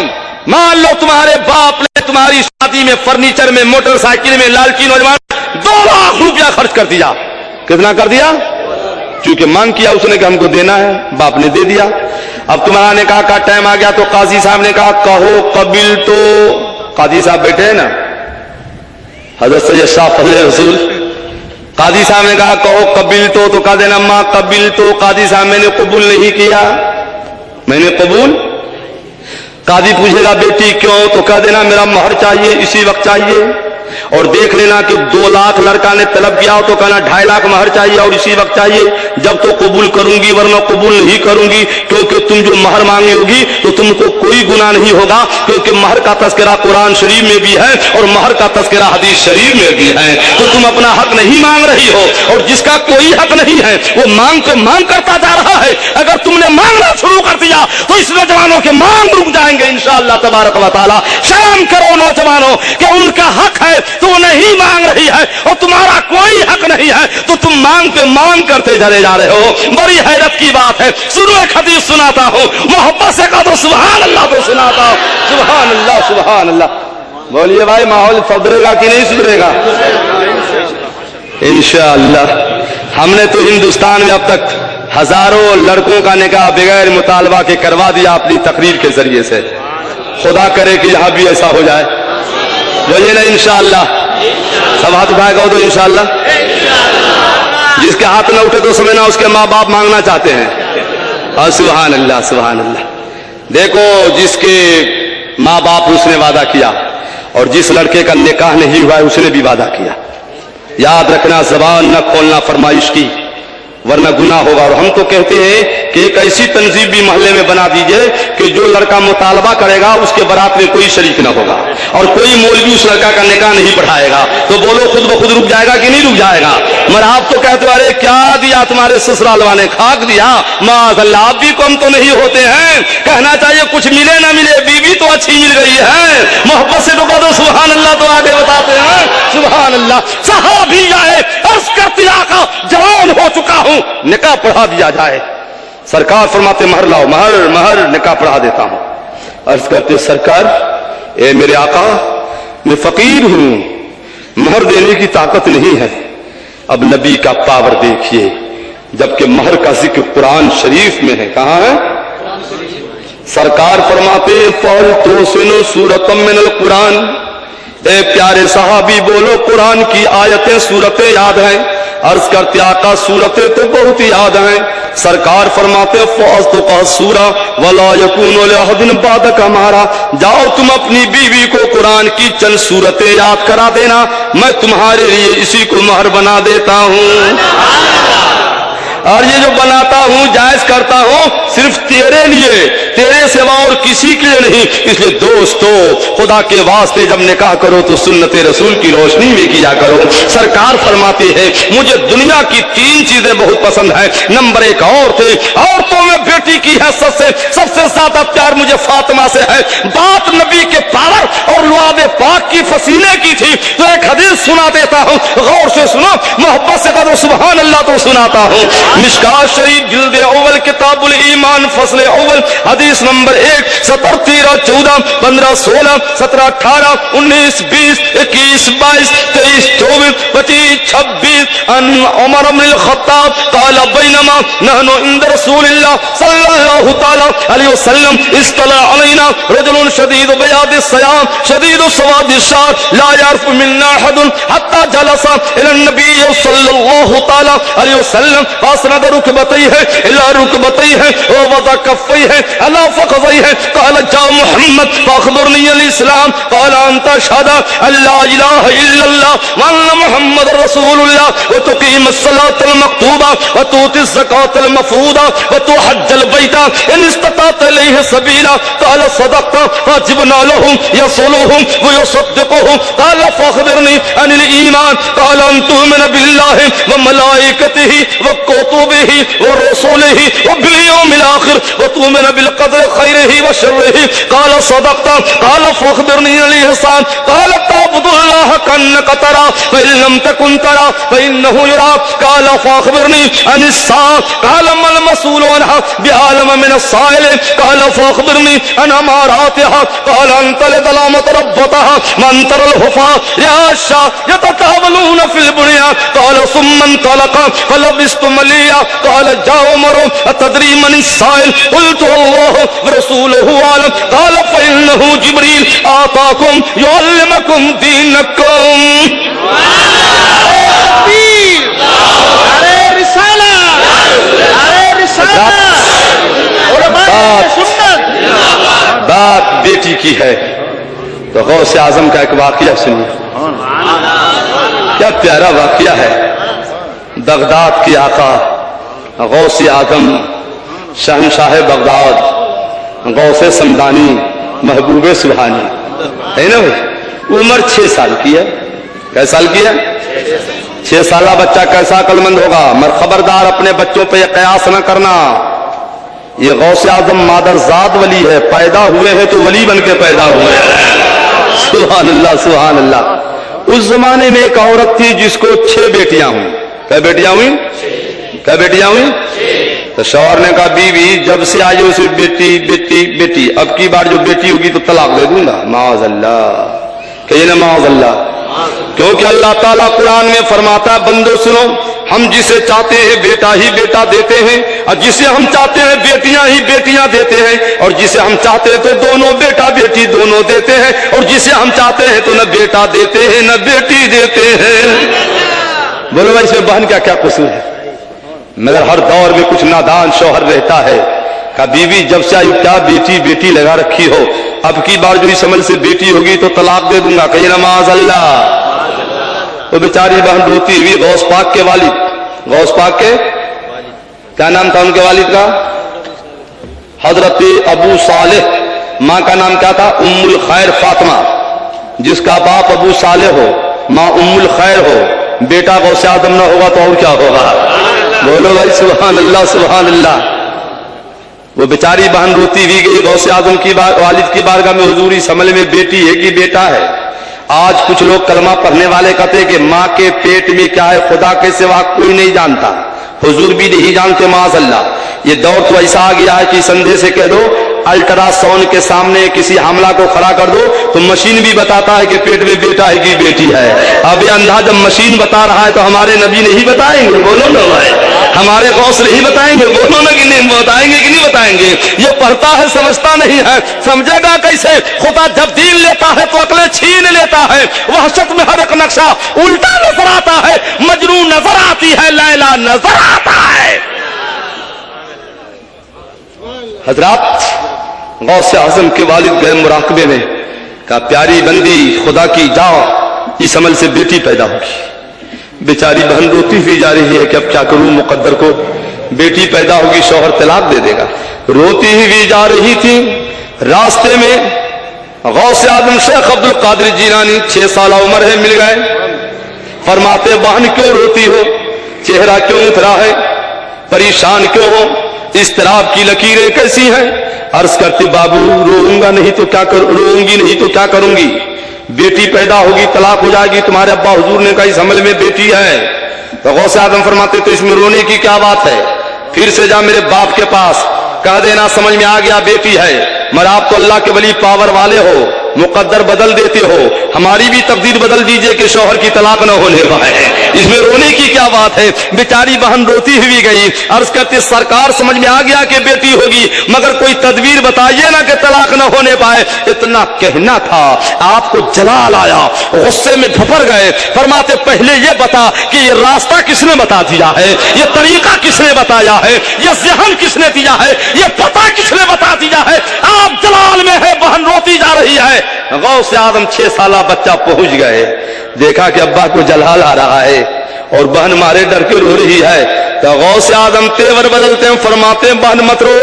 मान लो तुम्हारे बाप ने तुम्हारी शादी में, फर्नीचर में, मोटरसाइकिल में लालची नौजवान 2 लाख रुपया खर्च कर दिया। कितना कर दिया? क्योंकि मांग किया उसने कि हमको देना है, बाप ने दे दिया। अब तुम्हारा निकाह का टाइम आ गया तो काजी साहब ने कहा कहो कबिल तो। काजी साहब बैठे हैं ना, हजरत सैयद शाह फजल रसूल। काजी साहब ने कहा कहो कबिल तो कहा देना माँ कबिल तो। काजी साहब मैंने कबूल नहीं किया, मैंने कबूल। काजी पूछेगा बेटी क्यों, तो कह देना मेरा मोहर चाहिए, इसी वक्त चाहिए। और देख लेना कि 2 लाख लड़का ने तलब किया हो तो कहना 2.5 लाख महर चाहिए और इसी वक्त चाहिए। जब तो कबूल करूंगी वरना कबूल नहीं करूंगी, क्योंकि तुम जो महर मांगी होगी तो तुमको कोई गुनाह नहीं होगा, क्योंकि महर का तस्करा कुरान शरीफ में भी है और महर का तस्करा हदीस शरीफ में भी है। तो तुम अपना हक नहीं मांग रही हो और जिसका कोई हक नहीं है वो मांग को मांग करता जा रहा है। अगर तुमने मांगना शुरू कर दिया तो इस नौजवानों के मांग रुक जाएंगे इंशाअल्लाह तबारक व तआला। शर्म करो नौजवानों कि उनका हक है तो वो नहीं मांग रही है और तुम्हारा कोई हक नहीं है तो तुम मांग पे मांग करते चले जा रहे हो। बड़ी हैरत की बात है। सुनो एक हदीस सुनाता हूं, मोहब्बत से कहो तो सुभान अल्लाह तो सुनाता हूं। सुभान अल्लाह सुभान अल्लाह। बोलिए भाई माहौल सुधरेगा कि नहीं सुधरेगा? इंशाअल्लाह। हमने तो हिंदुस्तान में अब तक हजारों लड़कों का निकाह बगैर मुतालबा के करवा दिया अपनी तकरीर के जरिए से। खुदा करे कि यहां भी ऐसा हो जाए। बोलिए ना इंशाअल्लाह। सब हाथ उठाएगा तो इंशाअल्लाह। जिसके हाथ न उठे तो समझना उसके माँ बाप मांगना चाहते हैं। और सुभान अल्लाह सुभान अल्लाह। देखो जिसके माँ बाप उसने वादा किया और जिस लड़के का निकाह नहीं हुआ है उसने भी वादा किया। याद रखना ज़बान न खोलना फरमाइश की वरना गुनाह होगा। और हम तो कहते हैं कि एक ऐसी तंजीम भी मोहल्ले में बना दीजिए कि जो लड़का मुतालबा करेगा उसके बारात में कोई शरीक न होगा और कोई मौलवी उस लड़का का निकाह नहीं पढ़ाएगा। तो बोलो खुद ब खुद रुक जाएगा कि नहीं रुक जाएगा? मगर आप तो कहते हो अरे क्या दिया तुम्हारे ससुराल वाले, खाक दिया। माज़अल्लाह आप भी कम तो नहीं होते हैं। कहना चाहिए कुछ मिले ना मिले बीवी तो अच्छी मिल गई है। मोहब्बत से तो कह दो सुभान अल्लाह। तो आगे बताते हैं सुभान अल्लाह। सहाबी आए अर्ज करती आका जवान हो चुका हूं, निकाह पढ़ा दिया जाए। सरकार फरमाते महर लाओ, महर महर निकाह पढ़ा देता हूं। अर्ज करते सरकार ए मेरे आका मैं फकीर हूं, महर देने की ताकत नहीं है। अब नबी का पावर देखिए, जबकि महर का जिक्र कुरान शरीफ में है। कहां है? सरकार फरमाते फल तो सुनो सूरतम मिनल कुरान। ए प्यारे सहाबी बोलो कुरान की आयतें सूरतें याद हैं? अर्ज करते आका सूरतें तो बहुत याद हैं। सरकार फरमाते फौज तो कह सूरा वला यकून लहदिन बाद कमारा। जाओ तुम अपनी बीवी को कुरान की चंद सूरतें याद करा देना, मैं तुम्हारे लिए इसी को महर बना देता हूं। और ये जो बनाता हूं जायज करता हूं सिर्फ तेरे लिए, तेरे सिवा और किसी के लिए नहीं। इसलिए दोस्तों खुदा के वास्ते जब निकाह करो तो सुन्नत रसूल की रोशनी में किया करो। सरकार फरमाती है मुझे दुनिया की 3 चीजें बहुत पसंद है। नंबर 1 औरतों में बेटी की है सबसे ज्यादा प्यार मुझे फातिमा से है। बात नबी के पावर और लुआबे पाक की फसीले की थी। तो एक हदीस सुना देता हूं, गौर से सुनो, मोहब्बत से करो सुभान अल्लाह तो सुनाता हूं। मिशकात शरीफ जिल्द अव्वल किताबुल ईमान ایمان فصل اول حدیث نمبر 1 17 13 14 15 16 17 18 19 20 21 22 23 24 25 26 ان عمر بن الخطاب قال بينما نحن عند رسول الله صلى الله تعالى عليه وسلم اطلع علينا رجل شديد بياض الثياب شديد سواد الشعر لا يعرف منا احد حتى جلس الى النبي صلى الله تعالى عليه وسلم فاسند ركبتيه الى ركبتيه ووضع كفيه على فخذيه قال جاء محمد فاخبرني الاسلام قال ان تشهد ان لا اله الا الله وان محمد رسول الله وتقيم الصلاه المكتوبه وتؤتي الزكاه المفروضه وتحج البيت ان استطعت اليه سبيلا قال صدقت فاجبنا لهم يصلهم ويصدقهم قال فاخبرني عن الايمان قال ان تؤمن بالله وملائكته وكتبه ورسله وباليوم الاخر وتؤمن بالقدر خيره وشره قال صدقت قال فاخبرني عن الاحسان قال تعبد الله كأنك ترى فإن لم تكن ترى فإنه يراك قال فاخبرني عن الساعة قال ما المسؤول عنها بعالم من السائل قال فاخبرني عن أماراتها قال أن تلد الأمة ربتها من ترى الحفاة رعاشا يتطاولون في البنيان قال ثم انطلق فلبثت مليا قال جاء عمر أتدري من السائل قلت الله ورسوله أعلم قال فإنه جبريل آتاكم يعلمكم دينكم بات بیٹی کی ہے تو غوث اعظم کا ایک واقعہ سنیے کیا پیارا واقعہ ہے بغداد کے آقا غوث اعظم شہنشاہ بغداد غوث سمدانی محبوب سبحانی ہے نا بھائی عمر 6 سال کی ہے کیسا سال کی ہے 6 سالہ بچہ کیسا عقل مند ہوگا مر خبردار اپنے بچوں پہ یہ قیاس نہ کرنا یہ غوث اعظم مادر زاد ولی ہے پیدا ہوئے ہیں تو ولی بن کے پیدا ہوئے ہیں سبحان اللہ سبحان اللہ اس زمانے میں ایک عورت تھی جس کو 6 بیٹیاں ہوئیں کیا بیٹیاں ہوئیں کیا بیٹیاں ہوئیں تو شوہر نے کہا بیوی جب سے آئی اسے بیٹی بیٹی بیٹی اب کی بار جو بیٹی ہوگی تو طلاق دے دوں گا معاذ اللہ کہیے نا معاذ اللہ کیونکہ اللہ تعالیٰ قرآن میں فرماتا ہے بندو سنو ہم جسے چاہتے ہیں بیٹا ہی بیٹا دیتے ہیں اور جسے ہم چاہتے ہیں بیٹیاں ہی بیٹیاں دیتے ہیں اور جسے ہم چاہتے ہیں تو دونوں بیٹا بیٹی دونوں دیتے ہیں اور جسے ہم چاہتے ہیں تو نہ بیٹا دیتے ہیں نہ بیٹی دیتے ہیں بولو بھائی اس میں بہن کا کیا قصور ہے مگر ہر دور میں کچھ نادان شوہر رہتا ہے کہ بیوی جب سے آئی کیا بیٹی بیٹی لگا رکھی ہو اب کی بار جو اس عمل سے بیٹی ہوگی تو طلاق دے دوں گا کہیں نماز اللہ تو بیچاری بہن روتی ہوئی غوث پاک کے والد غوث پاک کے کیا نام تھا ان کے والد کا حضرت ابو صالح ماں کا نام کیا تھا ام الخیر فاطمہ جس کا باپ ابو صالح ہو ماں ام الخیر ہو بیٹا غوث اعظم نہ ہوگا تو اور کیا ہوگا بولو بھائی سبحان اللہ سبحان اللہ وہ بیچاری بہن روتی ہوئی گئی غوث اعظم کی والد کی بارگاہ میں حضور اس عمل میں بیٹی ہے کہ بیٹا ہے آج کچھ لوگ کلمہ پڑھنے والے کہتے ہیں کہ ماں کے پیٹ میں کیا ہے خدا کے سوا کوئی نہیں جانتا حضور بھی نہیں جانتے معاذ اللہ یہ دور تو ایسا آ گیا ہے کہ اس اندھے سے کہہ دو الٹرا ساؤنڈ کے سامنے کسی حاملہ کو کھڑا کر دو تو مشین بھی بتاتا ہے کہ پیٹ میں بیٹا ہے کہ بیٹی ہے اب یہ اندھا جب مشین بتا رہا ہے تو ہمارے نبی نہیں بتائیں گے بولو نا بھائی ہمارے غوث نہیں بتائیں گے بولو نا کہ نہیں بتائیں گے کہ نہیں بتائیں گے یہ پڑھتا ہے سمجھتا نہیں ہے سمجھے گا کیسے خدا جب دین لیتا ہے تو عقلیں چھین لیتا ہے وحشت میں ہر ایک نقشہ الٹا نظر آتا ہے مجنون نظر آتی ہے لیلا نظر آتا ہے حضرات غوث اعظم کے والد گئے مراقبے میں کہا پیاری بندی خدا کی جاؤ اس عمل سے بیٹی پیدا ہوگی بیچاری بہن روتی ہوئی جا رہی ہے کہ اب کیا کروں مقدر کو بیٹی پیدا ہوگی شوہر طلاق دے دے گا روتی ہوئی جا رہی تھی راستے میں غوث اعظم شیخ عبد القادر جیلانی 6 سالہ عمر ہے مل گئے فرماتے بہن کیوں روتی ہو چہرہ کیوں اترا ہے پریشان کیوں ہو اضطراب کی لکیریں کیسی ہیں عرض کرتی بابو روؤں گا نہیں تو کیا روؤں گی نہیں تو کیا کروں گی بیٹی پیدا ہوگی طلاق ہو جائے گی تمہارے ابا حضور نے کہا اس حمل میں بیٹی ہے تو غوث اعظم فرماتے تو اس میں رونے کی کیا بات ہے پھر سے جا میرے باپ کے پاس कह देना समझ में आ गया बेटी है, मगर आप तो अल्लाह के वली पावर वाले हो, मुकद्दर बदल देते हो, हमारी भी तकदीर बदल दीजिए कि शौहर की तलाक न होने पाए। इसमें रोने की क्या बात है? बेचारी बहन रोती हुई गई, अर्ज करते सरकार समझ में आ गया कि बेटी होगी, मगर कोई तदबीर बताइए ना कि तलाक न होने पाए। इतना कहना था, आपको जलाल आया, गुस्से में भफर गए, फरमाते पहले ये बता कि ये रास्ता किसने बता दिया है, ये तरीका किसने बताया है, ये ज़हन किसने दिया है, ये पता किसने बता दिया है? आप जलाल में है, बहन रोती जा रही है। गौसे आदम 6 साला बच्चा पहुंच गए, देखा कि अब्बा को जलाल आ रहा है और बहन मारे डर के रो रही है। तो गौसे आदम तेवर बदलते हैं, फरमाते हैं बहन मत रो,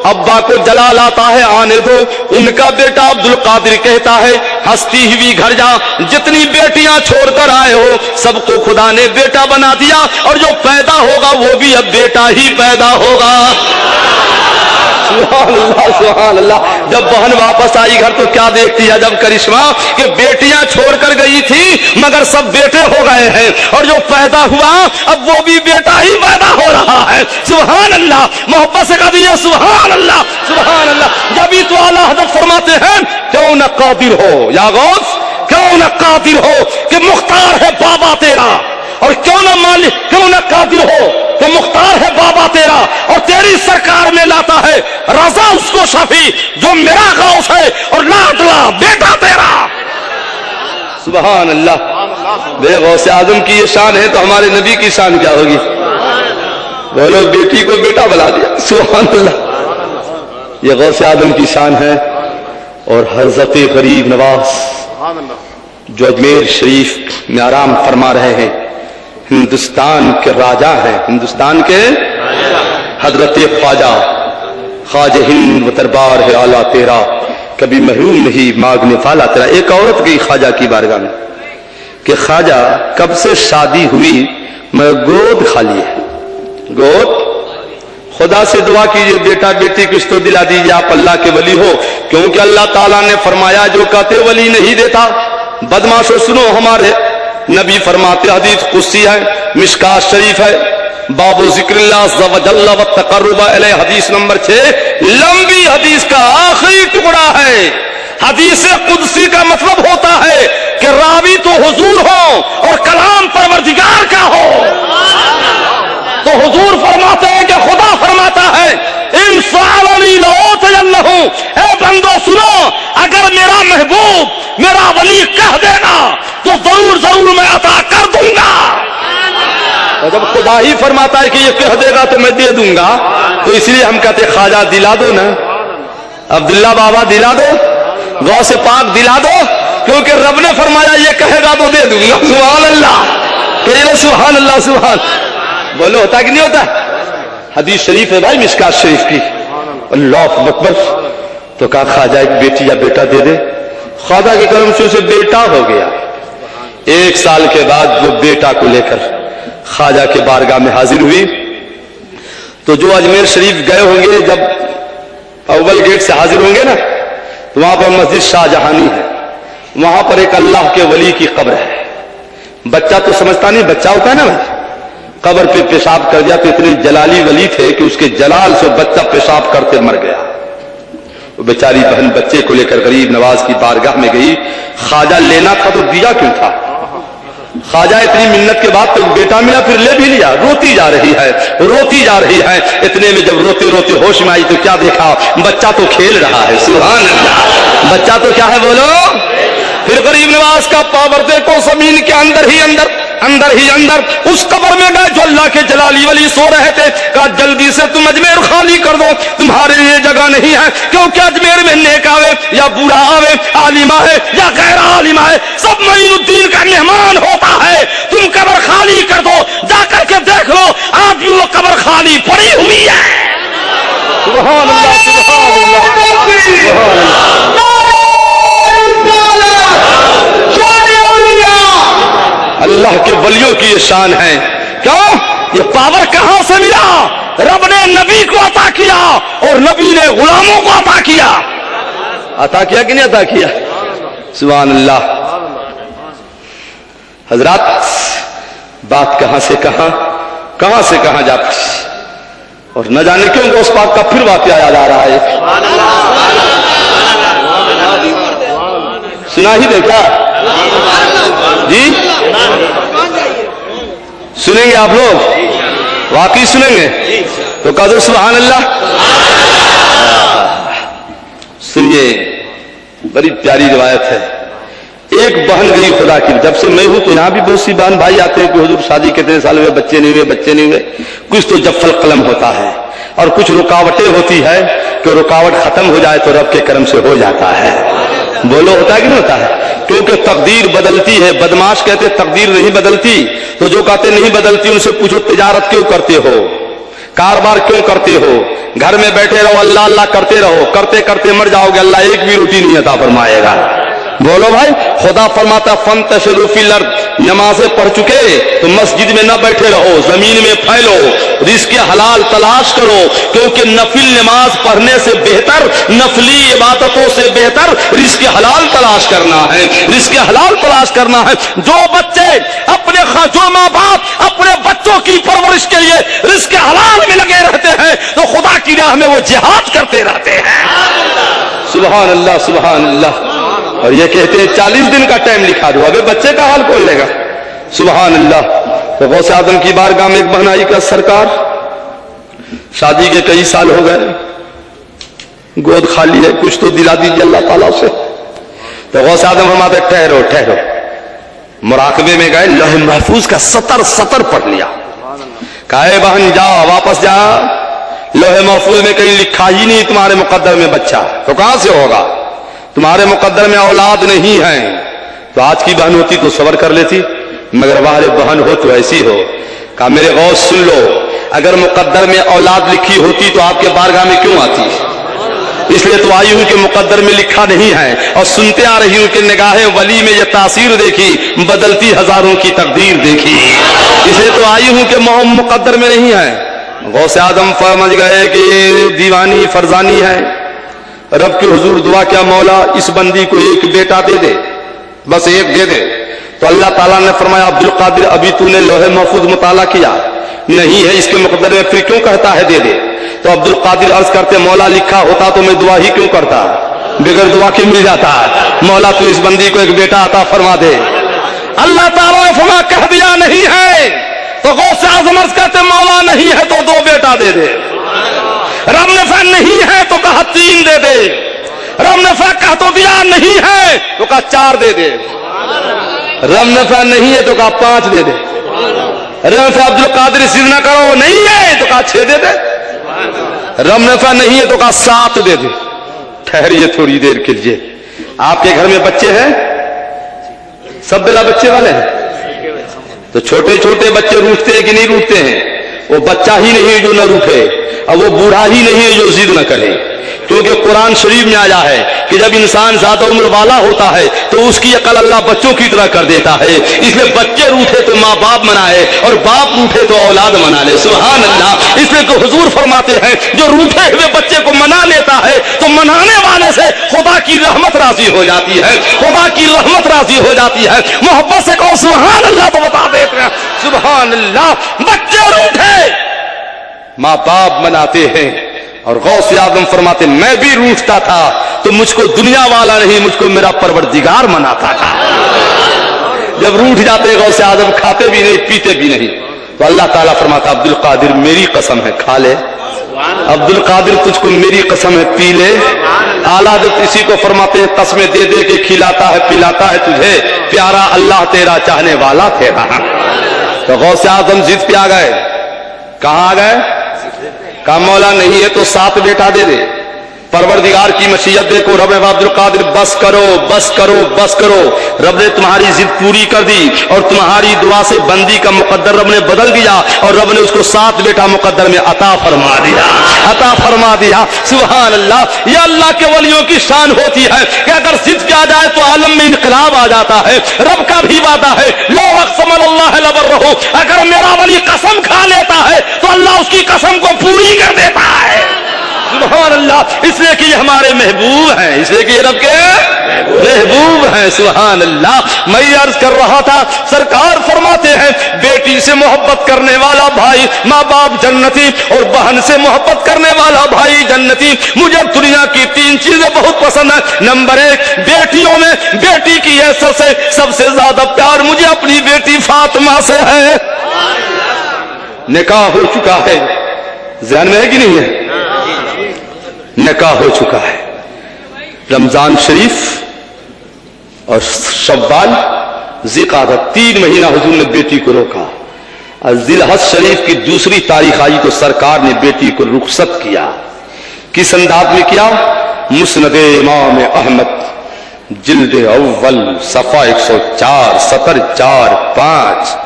अब्बा को जलाल आता है, आने दो। उनका बेटा अब्दुल कादिर कहता है हंसती हुई घर जा, जितनी बेटियां छोड़कर आए हो सबको खुदा ने बेटा बना दिया, और जो पैदा होगा वो भी अब बेटा ही पैदा होगा। सुभान अल्लाह, सुभान अल्लाह। जब बहन वापस आई घर तो क्या देखती है जब करिश्मा कि बेटियां छोड़कर गई थी मगर सब बेटे हो गए हैं, और जो पैदा हुआ अब वो भी बेटा ही पैदा हो रहा है। सुभान अल्लाह, मोहब्बत से कह दिया सुभान अल्लाह, सुभान अल्लाह। जब तो आला हज़रत फरमाते हैं क्यों न कादिर हो या गौस, क्यों न कादिर हो कि मुख्तार है बाबा तेरा, और क्यों न मालिक, क्यों न कादिर हो कि मुख्तार है बाबा तेरा, और तेरी सरकार में लाता है रजा उसको शफी जो मेरा गौस है, और लाडला बेटा तेरा। सुभान अल्लाह। बे गौसे आजम की ये शान है तो हमारे नबी की शान क्या होगी? बोलो, बेटी को बेटा बना दिया। सुभान अल्लाह, ये गौसे आजम की शान है। और हज़रत गरीब नवाज जो अजमेर शरीफ में आराम फरमा रहे हैं, हिंदुस्तान के राजा हैं, हिंदुस्तान के हजरत ख्वाजा, ख्वाजा हिंद व दरबार है आला तेरा, कभी महरूम नहीं मांगने वाला तेरा। एक औरत गई ख्वाजा की बारगाह में कि ख्वाजा कब से शादी हुई मैं गोद खाली है, गोद, खुदा से दुआ कीजिए बेटा बेटी कुछ तो दिला दीजिए, आप अल्लाह के वली हो, क्योंकि अल्लाह ताला ने फरमाया जो कहते वली नहीं देता। बदमाशो सुनो, हमारे नबी फरमाते, हदीस कुदसी है, मिशकात शरीफ है, बाबू ज़िक्रिल्लाह ज़वजल्ल व तक़र्रुब इलैह, हदीस नंबर 6, लंबी हदीस का आखिरी टुकड़ा है। हदीस कुदसी का मतलब होता है कि रावी तो हुजूर हो और कलाम परवरदिगार का हो। तो हुजूर फरमाते हैं कि खुदा फरमाता है इन सालनी लओतयन्नहु, ए बंदो सुनो, अगर मेरा महबूब मेरा वली कह देना तो जरूर जरूर मैं अता कर दूंगा। और जब खुदा ही फरमाता है कि ये कह देगा तो मैं दे दूंगा, तो इसलिए हम कहते ख्वाजा दिला दो ना, अब्दुल्ला बाबा दिला दो, गौसे पाक दिला दो, क्योंकि रब ने फरमाया ये कहेगा तो दे दूंगा। सुभान अल्लाह, कहिए सुभान अल्लाह, सुभान। बोलो, होता कि नहीं होता? हदीस शरीफ है भाई, मिशकात शरीफ की। अल्लाह अकबर। तो कहा ख्वाजा एक बेटी या बेटा दे दे, ख्वाजा के कर्म से उसे बेटा हो गया। 1 साल के बाद वो बेटा को लेकर ख्वाजा के बारगाह में हाजिर हुई। तो जो अजमेर शरीफ गए होंगे, जब अव्वल गेट से हाजिर होंगे ना, तो वहां पर मस्जिद शाहजहानी है, वहां पर एक अल्लाह के वली की कब्र है। बच्चा तो समझता नहीं, बच्चा होता है ना भाई, कब्र पे पेशाब कर दिया तो इतने जलाली वली थे कि उसके जलाल से बच्चा पेशाब करते मर गया। वो बेचारी बहन बच्चे को लेकर गरीब नवाज की बारगाह में गई। ख्वाजा लेना था तो दिया क्यों था? ख्वाजा इतनी मिन्नत के बाद तो बेटा मिला, फिर ले भी लिया। रोती जा रही है, रोती जा रही है। इतने में जब रोते रोते होश में आई तो क्या देखा? बच्चा तो खेल रहा है। सुभान अल्लाह, बच्चा तो क्या है बोलो? फिर गरीब नवाज का पावर देखो, जमीन के अंदर ही अंदर उस कब्र में गए जो अल्लाह के जलाली वली सो रहे थे। कहा जल्दी से तुम अजमेर खाली कर दो, तुम्हारे लिए जगह नहीं है, क्योंकि अजमेर में नेक आवे या बूढ़ा आवे, आलिमा है या गैर आलिमा है, सब मोइनुद्दीन का मेहमान होता है। तुम कब्र खाली कर दो, जाकर के देख लो आज भी वो कब्र खाली पड़ी हुई है। सुभान अल्लाह, सुभान अल्लाह। अल्लाह के वलियों की ये शान है। क्यों? ये पावर कहां से मिला? रब ने नबी को अता किया और नबी ने गुलामों को अता किया। अता किया कि नहीं अता किया? सुभान अल्लाह। हजरात, बात कहां से कहां जा पड़ी। اور نہ جانے کیوں غوث پاک کا پھر واقعہ یاد آ رہا ہے. سنا ہی دے کیا جی؟ سنیں گے آپ لوگ؟ واقعی سنیں گے تو کہا دو سبحان اللہ. سنیے بڑی پیاری روایت ہے. ایک بہن گئی خدا کی، جب سے میں ہوں تو یہاں بھی بہت سی بہن بھائی آتے ہیں کہ حضور شادی کتنے سال ہوئے، بچے نہیں ہوئے. کچھ تو جف القلم ہوتا ہے اور کچھ رکاوٹیں ہوتی ہے کہ رکاوٹ ختم ہو جائے تو رب کے کرم سے ہو جاتا ہے. بولو ہوتا ہے کہ نہیں ہوتا ہے؟ کیونکہ تقدیر بدلتی ہے. بدماش کہتے تقدیر نہیں بدلتی، تو جو کہتے نہیں بدلتی ان سے پوچھو تجارت کیوں کرتے ہو، کاروبار کیوں کرتے ہو؟ گھر میں بیٹھے رہو اللہ اللہ کرتے رہو، کرتے کرتے مر جاؤ گے، اللہ ایک بھی روٹی نہیں عطا فرمائے گا. بولو بھائی. خدا فرماتا فانتشروا فی الارض، نمازیں پڑھ چکے تو مسجد میں نہ بیٹھے رہو، زمین میں پھیلو، رزق حلال تلاش کرو، کیونکہ نفل نماز پڑھنے سے بہتر، نفلی عبادتوں سے بہتر رزق حلال تلاش کرنا ہے. رزق حلال تلاش کرنا ہے. جو بچے جو ماں باپ اپنے بچوں کی پرورش کے لیے رزق حلال میں لگے رہتے ہیں تو خدا کی راہ میں وہ جہاد کرتے رہتے ہیں. سبحان اللہ سبحان اللہ. اور یہ کہتے ہیں 40 دن کا ٹائم لکھا دو، ابھی بچے کا حال کون لے گا؟ سبحان اللہ. تو غوث اعظم کی بارگاہ میں ایک بہن آئی کہ سرکار شادی کے کئی سال ہو گئے، گود خالی ہے، کچھ تو دلا دیجیے اللہ تعالیٰ سے. تو غوث اعظم فرماتے ٹھہرو ٹھہرو. مراقبے میں گئے، لوح محفوظ کا سطر پڑھ لیا. کہا اے بہن جاؤ واپس جا، لوح محفوظ میں کہیں لکھا ہی نہیں تمہارے مقدر میں بچہ، تو کہاں سے ہوگا؟ تمہارے مقدر میں اولاد نہیں ہے. تو آج کی بہن ہوتی تو صبر کر لیتی، مگر باہر بہن ہو تو ایسی ہو. کہا میرے غوث سن لو، اگر مقدر میں اولاد لکھی ہوتی تو آپ کے بارگاہ میں کیوں آتی؟ اس لیے تو آئی ہوں کہ مقدر میں لکھا نہیں ہے، اور سنتے آ رہی ہوں کہ نگاہ ولی میں یہ تاثیر دیکھی، بدلتی ہزاروں کی تقدیر دیکھی. اس لیے تو آئی ہوں کہ مقدر میں نہیں ہے. غوث اعظم سمجھ گئے کہ یہ دیوانی فرزانی ہے. رب کے حضور دعا کیا، مولا اس بندی کو ایک بیٹا دے دے، بس ایک دے دے. تو اللہ تعالیٰ نے فرمایا عبد القادر ابھی تو نے لوح محفوظ مطالعہ کیا نہیں ہے، اس کے مقدر میں پھر کیوں کہتا ہے دے دے؟ تو عبد القادر عرض کرتے مولا لکھا ہوتا تو میں دعا ہی کیوں کرتا، بغیر دعا کے مل جاتا. مولا تو اس بندی کو ایک بیٹا عطا فرما دے. اللہ تعالیٰ نے فرمایا کہہ دیا نہیں ہے. تو غوث اعظم عرض کرتے مولا نہیں ہے تو 2 بیٹا دے دے. رب نے فرمایا نہیں ہے تو کہا 3 دے دے. رب نے فرمایا کہہ تو دیا نہیں ہے تو کہا 4 دے دے. رب نے فرمایا نہیں ہے تو کہا 5 دے دے. رب نے فرمایا عبد القادر ضد نہ کرو، نہیں ہے تو کہا 6 دے دے. رب نے فرمایا نہیں ہے تو کہا 7 دے دے. ٹھہریے تھوڑی دیر کے لیے. آپ کے گھر میں بچے ہیں؟ سب بلا بچے والے ہیں؟ تو چھوٹے چھوٹے بچے روٹتے ہیں کہ نہیں روٹتے ہیں؟ وہ بچہ ہی نہیں ہے جو نہ روٹے، اور وہ بوڑھا ہی نہیں ہے جو ضد نہ کرے. کیونکہ قرآن شریف میں آیا ہے کہ جب انسان زیادہ عمر والا ہوتا ہے تو اس کی عقل اللہ بچوں کی طرح کر دیتا ہے. اس لیے بچے روٹھے تو ماں باپ منائے اور باپ روٹھے تو اولاد منا لے. سبحان اللہ. اس لیے کہ حضور فرماتے ہیں جو روٹھے ہوئے بچے کو منا لیتا ہے تو منانے والے سے خدا کی رحمت راضی ہو جاتی ہے، خدا کی رحمت راضی ہو جاتی ہے. محبت سے کہو سبحان اللہ تو بتا دیتے ہیں سبحان اللہ. بچے روٹھے ماں باپ مناتے ہیں. اور غوث اعظم فرماتے میں بھی روٹھتا تھا تو مجھ کو دنیا والا نہیں، مجھ کو میرا پروردگار مناتا تھا. جب روٹھ جاتے غوث اعظم کھاتے بھی نہیں پیتے بھی نہیں. تو اللہ تعالیٰ فرماتا عبد القادر میری قسم ہے کھا لے، عبد القادر تجھ کو میری قسم ہے پی لے. اعلیٰ حضرت اسی کو فرماتے ہیں قسمیں دے دے کے کھلاتا ہے پلاتا ہے تجھے، پیارا اللہ تیرا چاہنے والا تیرا. تو غوث اعظم ضد پہ آ گئے. کہاں آ گئے؟ کہا مولا نہیں ہے تو 7 بیٹا دے دے. پروردگار کی مشیت دیکھو. رب نے عبد القادر بس کرو بس کرو بس کرو. رب نے تمہاری ضد پوری کر دی اور تمہاری دعا سے بندی کا مقدر رب نے بدل دیا اور رب نے اس کو 7 بیٹا مقدر میں عطا فرما دیا، عطا فرما دیا. سبحان اللہ. یہ اللہ کے ولیوں کی شان ہوتی ہے کہ اگر ضد کیا جائے تو عالم میں انقلاب آ جاتا ہے. رب کا بھی وعدہ ہے لو اقسم اللہ لبرہ، اگر میرا ولی قسم کھا لیتا ہے تو اللہ اس کی قسم کو پوری کر دیتا ہے. سبحان اللہ، اس لیے کہ یہ ہمارے محبوب ہیں، اس لیے کہ یہ رب کے محبوب ہیں. سبحان اللہ. میں یہ عرض کر رہا تھا، سرکار فرماتے ہیں بیٹی سے محبت کرنے والا بھائی ماں باپ جنتی، اور بہن سے محبت کرنے والا بھائی جنتی. مجھے دنیا کی 3 چیزیں بہت پسند ہیں. نمبر 1، بیٹیوں میں بیٹی کی حیثیت سے سب سے زیادہ پیار مجھے اپنی بیٹی فاطمہ سے ہے. نکاح ہو چکا ہے، ذہن میں ہے کہ نہیں ہے؟ نکاح ہو چکا ہے. رمضان شریف اور شوال ذی-قعدہ 3 مہینہ حضور نے بیٹی کو روکا. ذی الحج شریف کی 2 تاریخ آئی تو سرکار نے بیٹی کو رخصت کیا. کس انداز میں کیا؟ مسند امام احمد جلد اول صفحہ 104 سطر 4-5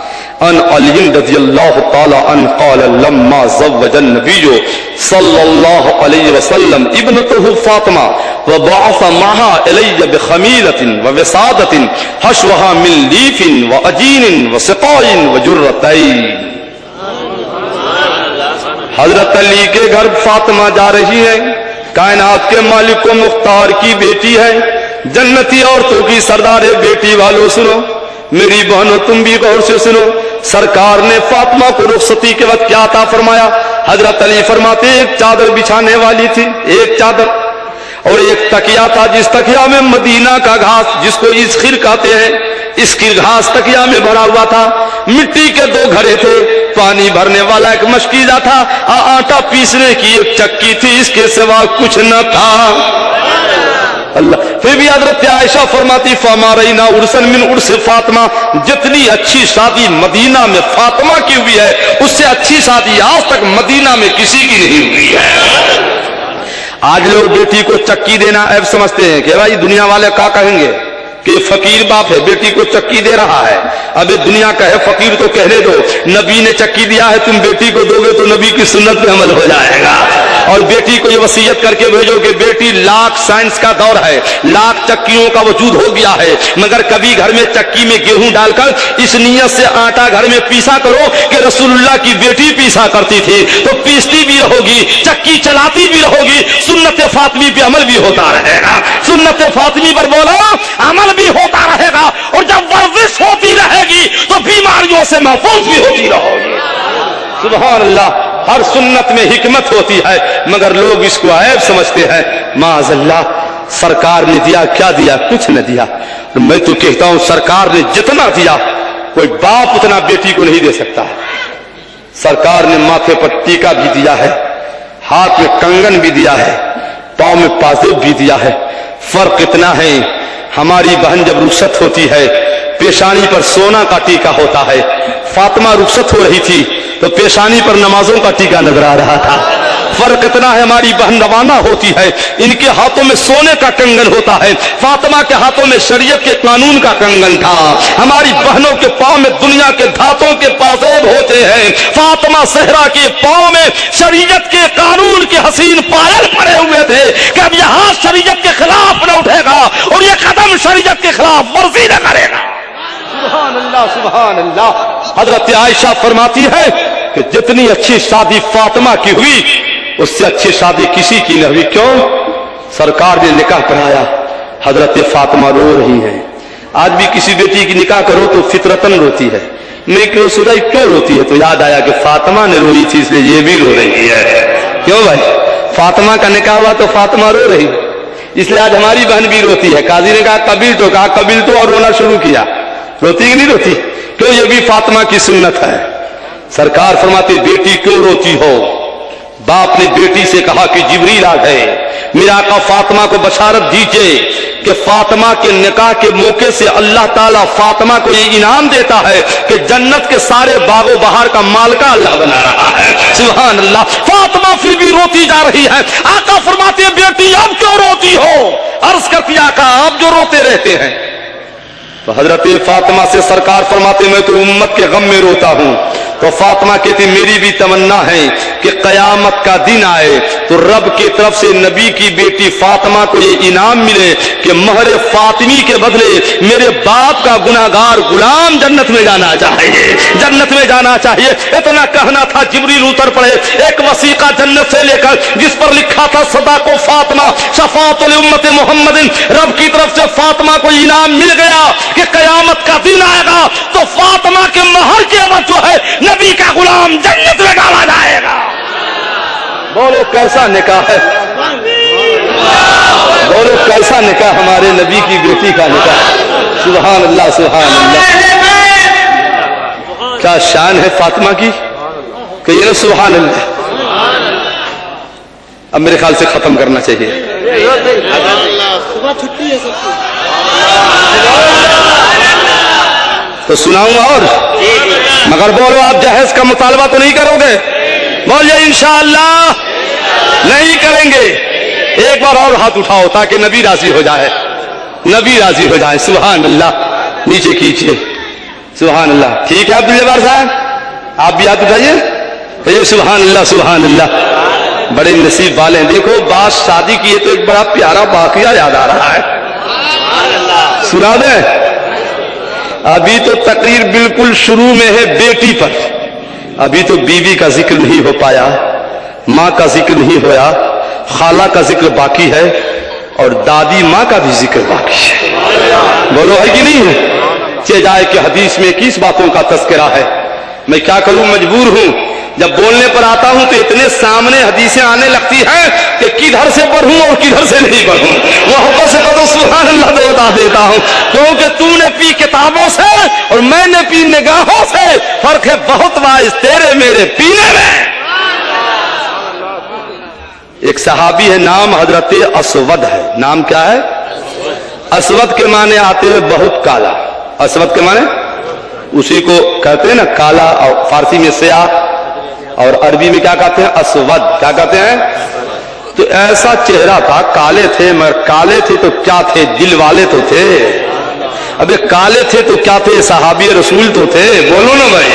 ان علی رضی اللہ تعالی عنہ قال لما زوج النبی صلی اللہ علیہ وسلم ابنته فاطمہ وبعث معها الی بخمیلۃ ووسادۃ حشوها من لیف واجین وسقاء وجرتین. حضرت علی کے گھر فاطمہ جا رہی ہے، کائنات کے مالک و مختار کی بیٹی ہے، جنتی عورتوں کی سردار بیٹی والوں سنو، میری بہنوں تم بھی غور سے سنو. سرکار نے فاطمہ کو رخصتی کے وقت کیا عطا فرمایا؟ حضرت علی فرماتے ایک چادر بچھانے والی تھی، ایک چادر، اور ایک تکیا تھا جس تکیا میں مدینہ کا گھاس جس کو اسخر کہتے ہیں، اس کی گھاس تکیا میں بھرا ہوا تھا. مٹی کے 2 گھڑے تھے، پانی بھرنے والا ایک مشکیزہ تھا، آٹا پیسنے کی ایک چکی تھی، اس کے سوا کچھ نہ تھا. اللہ. پھر بھی حضرت عائشہ فرماتی فما رینا عرسن من عرس فاطمہ، جتنی اچھی شادی مدینہ میں فاطمہ کی ہوئی ہے اس سے اچھی شادی آج تک مدینہ میں کسی کی نہیں ہوئی ہے. آج لوگ بیٹی کو چکی دینا عیب سمجھتے ہیں کہ بھائی دنیا والے کیا کہیں گے کہ فقیر باپ ہے بیٹی کو چکی دے رہا ہے. اب دنیا کا ہے فقیر تو کہنے دو، نبی نے چکی دیا ہے، تم بیٹی کو دو گے تو نبی کی سنت پہ عمل ہو جائے گا. اور بیٹی کو یہ وصیت کر کے بھیجو کہ بیٹی لاکھ سائنس کا دور ہے، لاکھ چکیوں کا وجود ہو گیا ہے، مگر کبھی گھر میں چکی میں گیہوں ڈال کر اس نیت سے آٹا گھر میں پیسا کرو کہ رسول اللہ کی بیٹی پیسا کرتی تھی، تو پیستی بھی رہو گی، چکی چلاتی بھی رہو گی، سنت فاطمی پہ عمل بھی ہوتا رہے گا. سنت فاطمی پر بولو عمل بھی ہوتا رہے گا، اور جب ورزش ہوتی رہے گی تو بیماریوں سے محفوظ بھی ہوتی رہو گی. سبحان اللہ. ہر سنت میں حکمت ہوتی ہے مگر لوگ اس کو عیب سمجھتے ہیں. معاذ اللہ. سرکار نے دیا کیا دیا؟ کچھ نہ دیا. میں تو کہتا ہوں سرکار نے جتنا دیا کوئی باپ اتنا بیٹی کو نہیں دے سکتا ہے. سرکار نے ماتھے پر ٹیکا بھی دیا ہے، ہاتھ میں کنگن بھی دیا ہے، پاؤں میں پازیب بھی دیا ہے. فرق اتنا ہے ہماری بہن جب رخصت ہوتی ہے پیشانی پر سونا کا ٹیکا ہوتا ہے، فاطمہ رخصت ہو رہی تھی تو پیشانی پر نمازوں کا ٹیکا نظر آ رہا تھا. فرق اتنا ہے ہماری بہن روانہ ہوتی ہے ان کے ہاتھوں میں سونے کا کنگن ہوتا ہے، فاطمہ کے ہاتھوں میں شریعت کے قانون کا کنگن تھا. ہماری بہنوں کے پاؤں میں دنیا کے دھاتوں کے پازیب ہوتے ہیں، فاطمہ زہرا کے پاؤں میں شریعت کے قانون کے حسین پائل پڑے ہوئے تھے کہ اب یہ ہاتھ شریعت کے خلاف نہ اٹھے گا اور یہ قدم شریعت کے خلاف ورزی نہ کرے گا. سبحان اللہ سبحان اللہ. حضرت عائشہ فرماتی ہے کہ جتنی اچھی شادی فاطمہ کی ہوئی اس سے اچھی شادی کسی کی نہ ہوئی. کیوں؟ سرکار نے نکاح کرایا. حضرت فاطمہ رو رہی ہیں. آج بھی کسی بیٹی کی نکاح کرو تو فطرتن روتی ہے. میں کیوں سوچا کیوں روتی ہے تو یاد آیا کہ فاطمہ نے روئی تھی اس لیے یہ بھی رو رہی ہے. کیوں بھائی؟ فاطمہ کا نکاح ہوا تو فاطمہ رو رہی ہے، اس لیے آج ہماری بہن بھی روتی ہے. قاضی نے کہا قبیل تو اور رونا شروع کیا. روتی کہ نہیں روتی؟ کیوں؟ یہ بھی فاطمہ کی سنت ہے. سرکار فرماتے بیٹی کیوں روتی ہو؟ باپ نے بیٹی سے کہا کہ جبریل آ گئے، میرا آقا فاطمہ کو بشارت دیجئے کہ فاطمہ کے نکاح کے موقع سے اللہ تعالیٰ فاطمہ کو یہ انعام دیتا ہے کہ جنت کے سارے باغ و بہار کا مالکہ اللہ بنا رہا ہے. سبحان اللہ. فاطمہ پھر بھی روتی جا رہی ہے. آقا فرماتے بیٹی اب کیوں روتی ہو؟ عرض کرتی آقا آپ جو روتے رہتے ہیں تو حضرت فاطمہ سے سرکار فرماتے میں تو امت کے غم میں روتا ہوں. تو فاطمہ کہتی میری بھی تمنا ہے کہ قیامت کا دن آئے تو رب کی طرف سے نبی کی بیٹی فاطمہ کو یہ انعام ملے کہ مہر فاطمی کے بدلے میرے باپ کا گناہگار غلام جنت میں جانا چاہیے, جنت میں جانا چاہیے. اتنا کہنا تھا جبریل اتر پڑے ایک وثیقہ جنت سے لے کر جس پر لکھا تھا صداق و فاطمہ شفاعت لامت محمد. رب کی طرف سے فاطمہ کو انعام مل گیا کہ قیامت کا دن آئے گا تو فاطمہ کے مہر کے عوض جو ہے نبی کا غلام جنت میں ڈالا جائے گا. بولو کیسا نکاح ہے, بولو کیسا نکاح ہمارے نبی کی بیٹی کا نکاح. سبحان اللہ سبحان اللہ, کیا شان ہے فاطمہ کی, کہیے نا سبحان اللہ. اب میرے خیال سے ختم کرنا چاہیے. تو سناؤں اور مگر بولو آپ جہیز کا مطالبہ تو نہیں کرو گے؟ بولے انشاءاللہ نہیں کریں گے. ایک بار اور ہاتھ اٹھاؤ تاکہ نبی راضی ہو جائے, نبی راضی ہو جائے. سبحان اللہ, نیچے کیجئے. سبحان اللہ. ٹھیک ہے عبدالجبار صاحب آپ بھی ہاتھ اٹھائیے, کہیے سبحان اللہ سبحان اللہ. بڑے نصیب والے ہیں. دیکھو بات شادی کی ہے تو ایک بڑا پیارا واقعہ یاد آ رہا ہے, سنا دیں. ابھی تو تقریر بالکل شروع میں ہے بیٹی پر, ابھی تو بیوی کا ذکر نہیں ہو پایا, ماں کا ذکر نہیں ہویا, خالہ کا ذکر باقی ہے اور دادی ماں کا بھی ذکر باقی ہے. بولو ہے کہ نہیں ہے؟ چہ جائے کہ حدیث میں 21 باتوں کا تذکرہ ہے. میں کیا کروں, مجبور ہوں. جب بولنے پر آتا ہوں تو اتنے سامنے حدیثیں آنے لگتی ہیں کہ کدھر سے پڑھوں اور کدھر سے نہیں پڑھوں. محبت سے پڑھو سبحان اللہ تو بتا دیتا ہوں, کیونکہ تو نے پی کتابوں سے اور میں نے پی نگاہوں سے, فرق ہے بہت واعظ تیرے میرے پینے میں. ایک صحابی ہے نام حضرت اسود ہے. نام کیا ہے؟ اسود کے معنی آتے ہیں بہت کالا. اسود کے معنی اسی کو کہتے ہیں نا کالا, اور فارسی میں سیاہ اور عربی میں کیا کہتے ہیں اسود. کیا کہتے ہیں؟ تو ایسا چہرہ تھا, کالے تھے مگر کالے تھے تو کیا تھے, دل والے تو تھے. ابے کالے تھے تو کیا تھے, صحابی رسول تو تھے. بولو نا بھائی,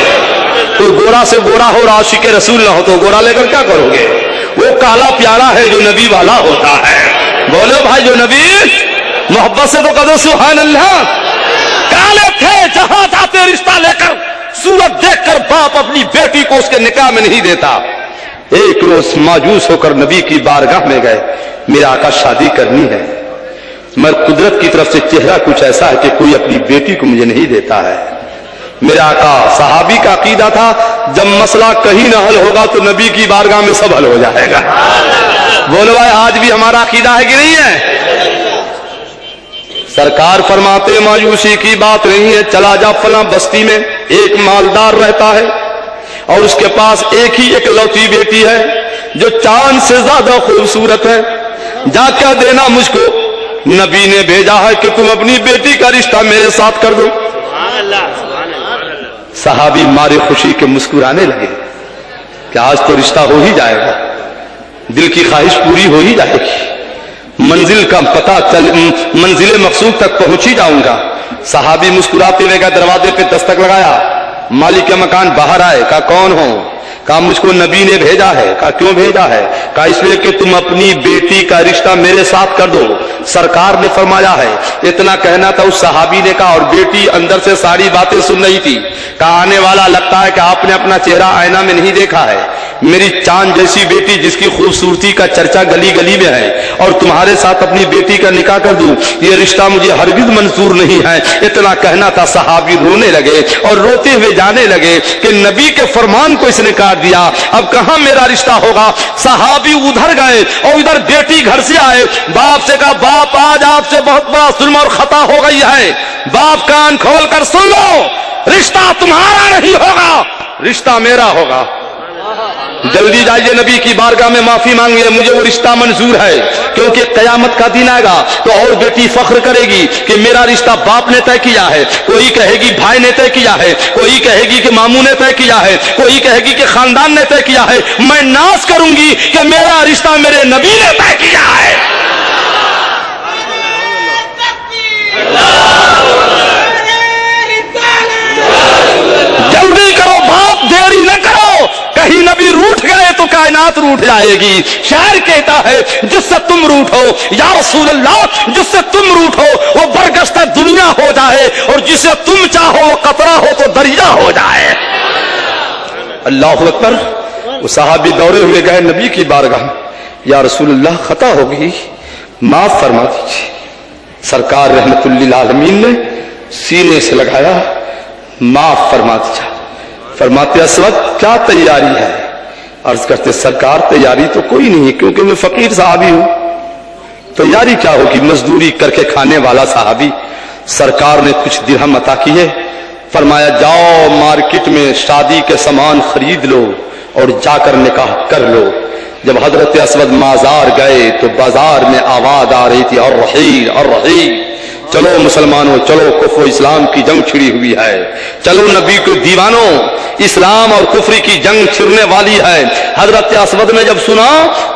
تو گورا سے گورا ہو عاشق رسول نہ ہو تو گورا لے کر کیا کرو گے؟ وہ کالا پیارا ہے جو نبی والا ہوتا ہے. بولو بھائی جو نبی, محبت سے تو کہو سبحان اللہ. کالے تھے, جہاں جاتے رشتہ لے کر صورت دیکھ کر باپ اپنی بیٹی کو اس کے نکاح میں نہیں دیتا. ایک روز ماجوس ہو کر نبی کی بارگاہ میں گئے, میرا آقا شادی کرنی ہے مگر قدرت کی طرف سے چہرہ کچھ ایسا ہے کہ کوئی اپنی بیٹی کو مجھے نہیں دیتا ہے. میرا آقا, صحابی کا عقیدہ تھا جب مسئلہ کہیں نہ حل ہوگا تو نبی کی بارگاہ میں سب حل ہو جائے گا. بولو بھائی آج بھی ہمارا عقیدہ ہے کہ نہیں ہے؟ سرکار فرماتے مایوسی کی بات نہیں ہے, چلا جا فلاں بستی میں ایک مالدار رہتا ہے اور اس کے پاس ایک ہی ایک لوتی بیٹی ہے جو چاند سے زیادہ خوبصورت ہے, جا کیا دینا مجھ کو, نبی نے بھیجا ہے کہ تم اپنی بیٹی کا رشتہ میرے ساتھ کر دو. صحابی مارے خوشی کے مسکرانے لگے کہ آج تو رشتہ ہو ہی جائے گا, دل کی خواہش پوری ہو ہی جائے گی, منزل کا پتہ چل, منزل مقصود تک پہنچ ہی جاؤں گا. صحابی مسکراتے ہوئے گئے, دروازے پہ دستک لگایا, مالک مکان باہر آئے, کہا کون ہو؟ کہا مجھ کو نبی نے بھیجا ہے. کہا کیوں بھیجا ہے؟ کہا اس لیے کہ تم اپنی بیٹی کا رشتہ میرے ساتھ کر دو. سرکار نے فرمایا ہے. اتنا کہنا تھا, اس صحابی نے کہا, اور بیٹی اندر سے ساری باتیں سن رہی تھی. کہا آنے والا لگتا ہے کہ آپ نے اپنا چہرہ آئینہ میں نہیں دیکھا ہے. میری چاند جیسی بیٹی جس کی خوبصورتی کا چرچا گلی گلی میں ہے اور تمہارے ساتھ اپنی بیٹی کا نکاح کر دوں, یہ رشتہ مجھے ہرگز منظور نہیں ہے. اتنا کہنا تھا, صحابی رونے لگے اور روتے ہوئے جانے لگے کہ نبی کے فرمان کو اس نے کاٹ دیا, اب کہاں میرا رشتہ ہوگا. صحابی ادھر گئے اور ادھر بیٹی گھر سے آئے, باپ سے کہا باپ آج آپ سے بہت بڑا ظلم اور خطا ہو گئی ہے. باپ کان کھول کر سن لو, رشتہ تمہارا نہیں ہوگا, رشتہ میرا ہوگا. جلدی جائیے نبی کی بارگاہ میں معافی مانگیے, مجھے وہ رشتہ منظور ہے, کیونکہ قیامت کا دن آئے گا تو اور بیٹی فخر کرے گی کہ میرا رشتہ باپ نے طے کیا ہے, کوئی کہے گی بھائی نے طے کیا ہے, کوئی کہے گی کہ ماموں نے طے کیا ہے, کوئی کہے گی کہ خاندان نے طے کیا ہے. میں ناز کروں گی کہ میرا رشتہ میرے نبی نے طے کیا ہے. आएगी। शायर कहता है जिससे तुम रूठो या रसूल अल्लाह, जिससे तुम रूठो वो बरगश्त दुनिया हो जाए, और जिसे तुम चाहो वो कतरा हो तो दरिया हो जाए। अल्लाह अकबर। वो साहबी दौड़े हुए गए नबी की बारगाह में, या रसूलल्लाह खता हो गई, माफ फरमा दीजिए। सरकार रहमतुल्लिल आलमीन ने सीने से लगाया, माफ फरमा दीजिए। फरमाते असवद क्या तैयारी है? अर्ज करते सरकार तैयारी तो कोई नहीं है, क्योंकि मैं फकीर साहबी हूं। तैयारी क्या होगी? मजदूरी करके खाने वाला साहबी। सरकार ने कुछ दिरहम अता किए, फरमाया जाओ मार्केट में शादी के सामान खरीद लो और जाकर निकाह कर लो। जब हजरत असवद माजार गए तो बाजार में आवाज आ रही थी, और रही, चलो मुसलमानों चलो, कुफ्र इस्लाम की जंग छिड़ी हुई है, चलो नबी के दीवानों, इस्लाम और कुफ्री की जंग छिड़ने वाली है। हजरत असवद ने जब सुना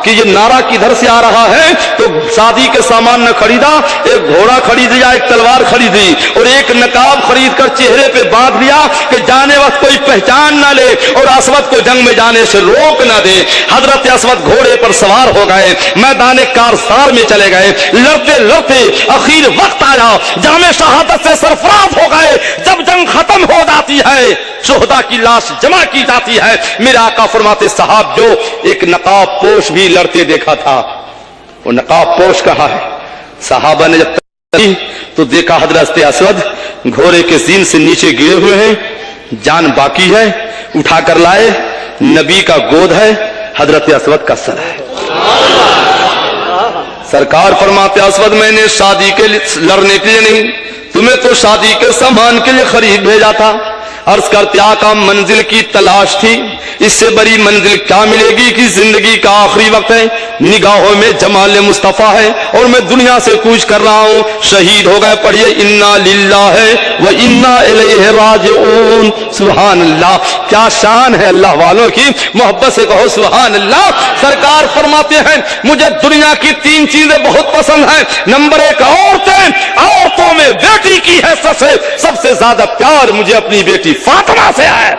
कि ये नारा किधर से आ रहा है तो शादी के सामान न खरीदा, एक घोड़ा खरीद लिया, एक तलवार खरीदी और एक नकाब खरीद कर चेहरे पे बांध लिया कि जाने वक्त कोई पहचान ना ले और असवद को जंग में जाने से रोक ना दे। हजरत असवद घोड़े पर सवार हो गए, मैदान कारसार में चले गए, लड़ते लड़ते आखिर वक्त आया, जामे शहादत से सरफराज हो गए। जब जंग खत्म हो जाती है, शोहदा की लाश जमा की जाती है, मेरे आका फरमाते साहब जो एक नकाब पोश भी लड़ते देखा था, वो नकाब पोश कहाँ है? साहबा ने जब तो देखा हजरत असवद घोड़े के सीन से नीचे गिरे हुए हैं, जान बाकी है, उठाकर लाए, नबी का गोद है, हजरत असवद का सर है। सरकार फरमाते असवद मैंने शादी के लिए लड़ने के लिए नहीं, तुम्हें तो शादी के सामान के लिए खरीद भेजा था। अर्ज करते आका मंजिल की तलाश थी, इससे बड़ी मंजिल क्या मिलेगी कि जिंदगी का आखिरी वक्त है, निगाहों में जमाल मुस्तफा है और मैं दुनिया से कूच कर रहा हूं, शहीद हो गए। पढ़िए इन्ना लिल्लाहि व इन्ना इलैहि राजिऊन। सुभान अल्लाह, क्या शान है अल्लाह वालों की, मोहब्बत से कहो सुभान अल्लाह। सरकार फरमाते हैं मुझे दुनिया की 3 चीजें बहुत पसंद हैं। नंबर 1 औरतें, औरतों में बेटी की है सबसे ज्यादा प्यार मुझे अपनी बेटी फातिमा से है।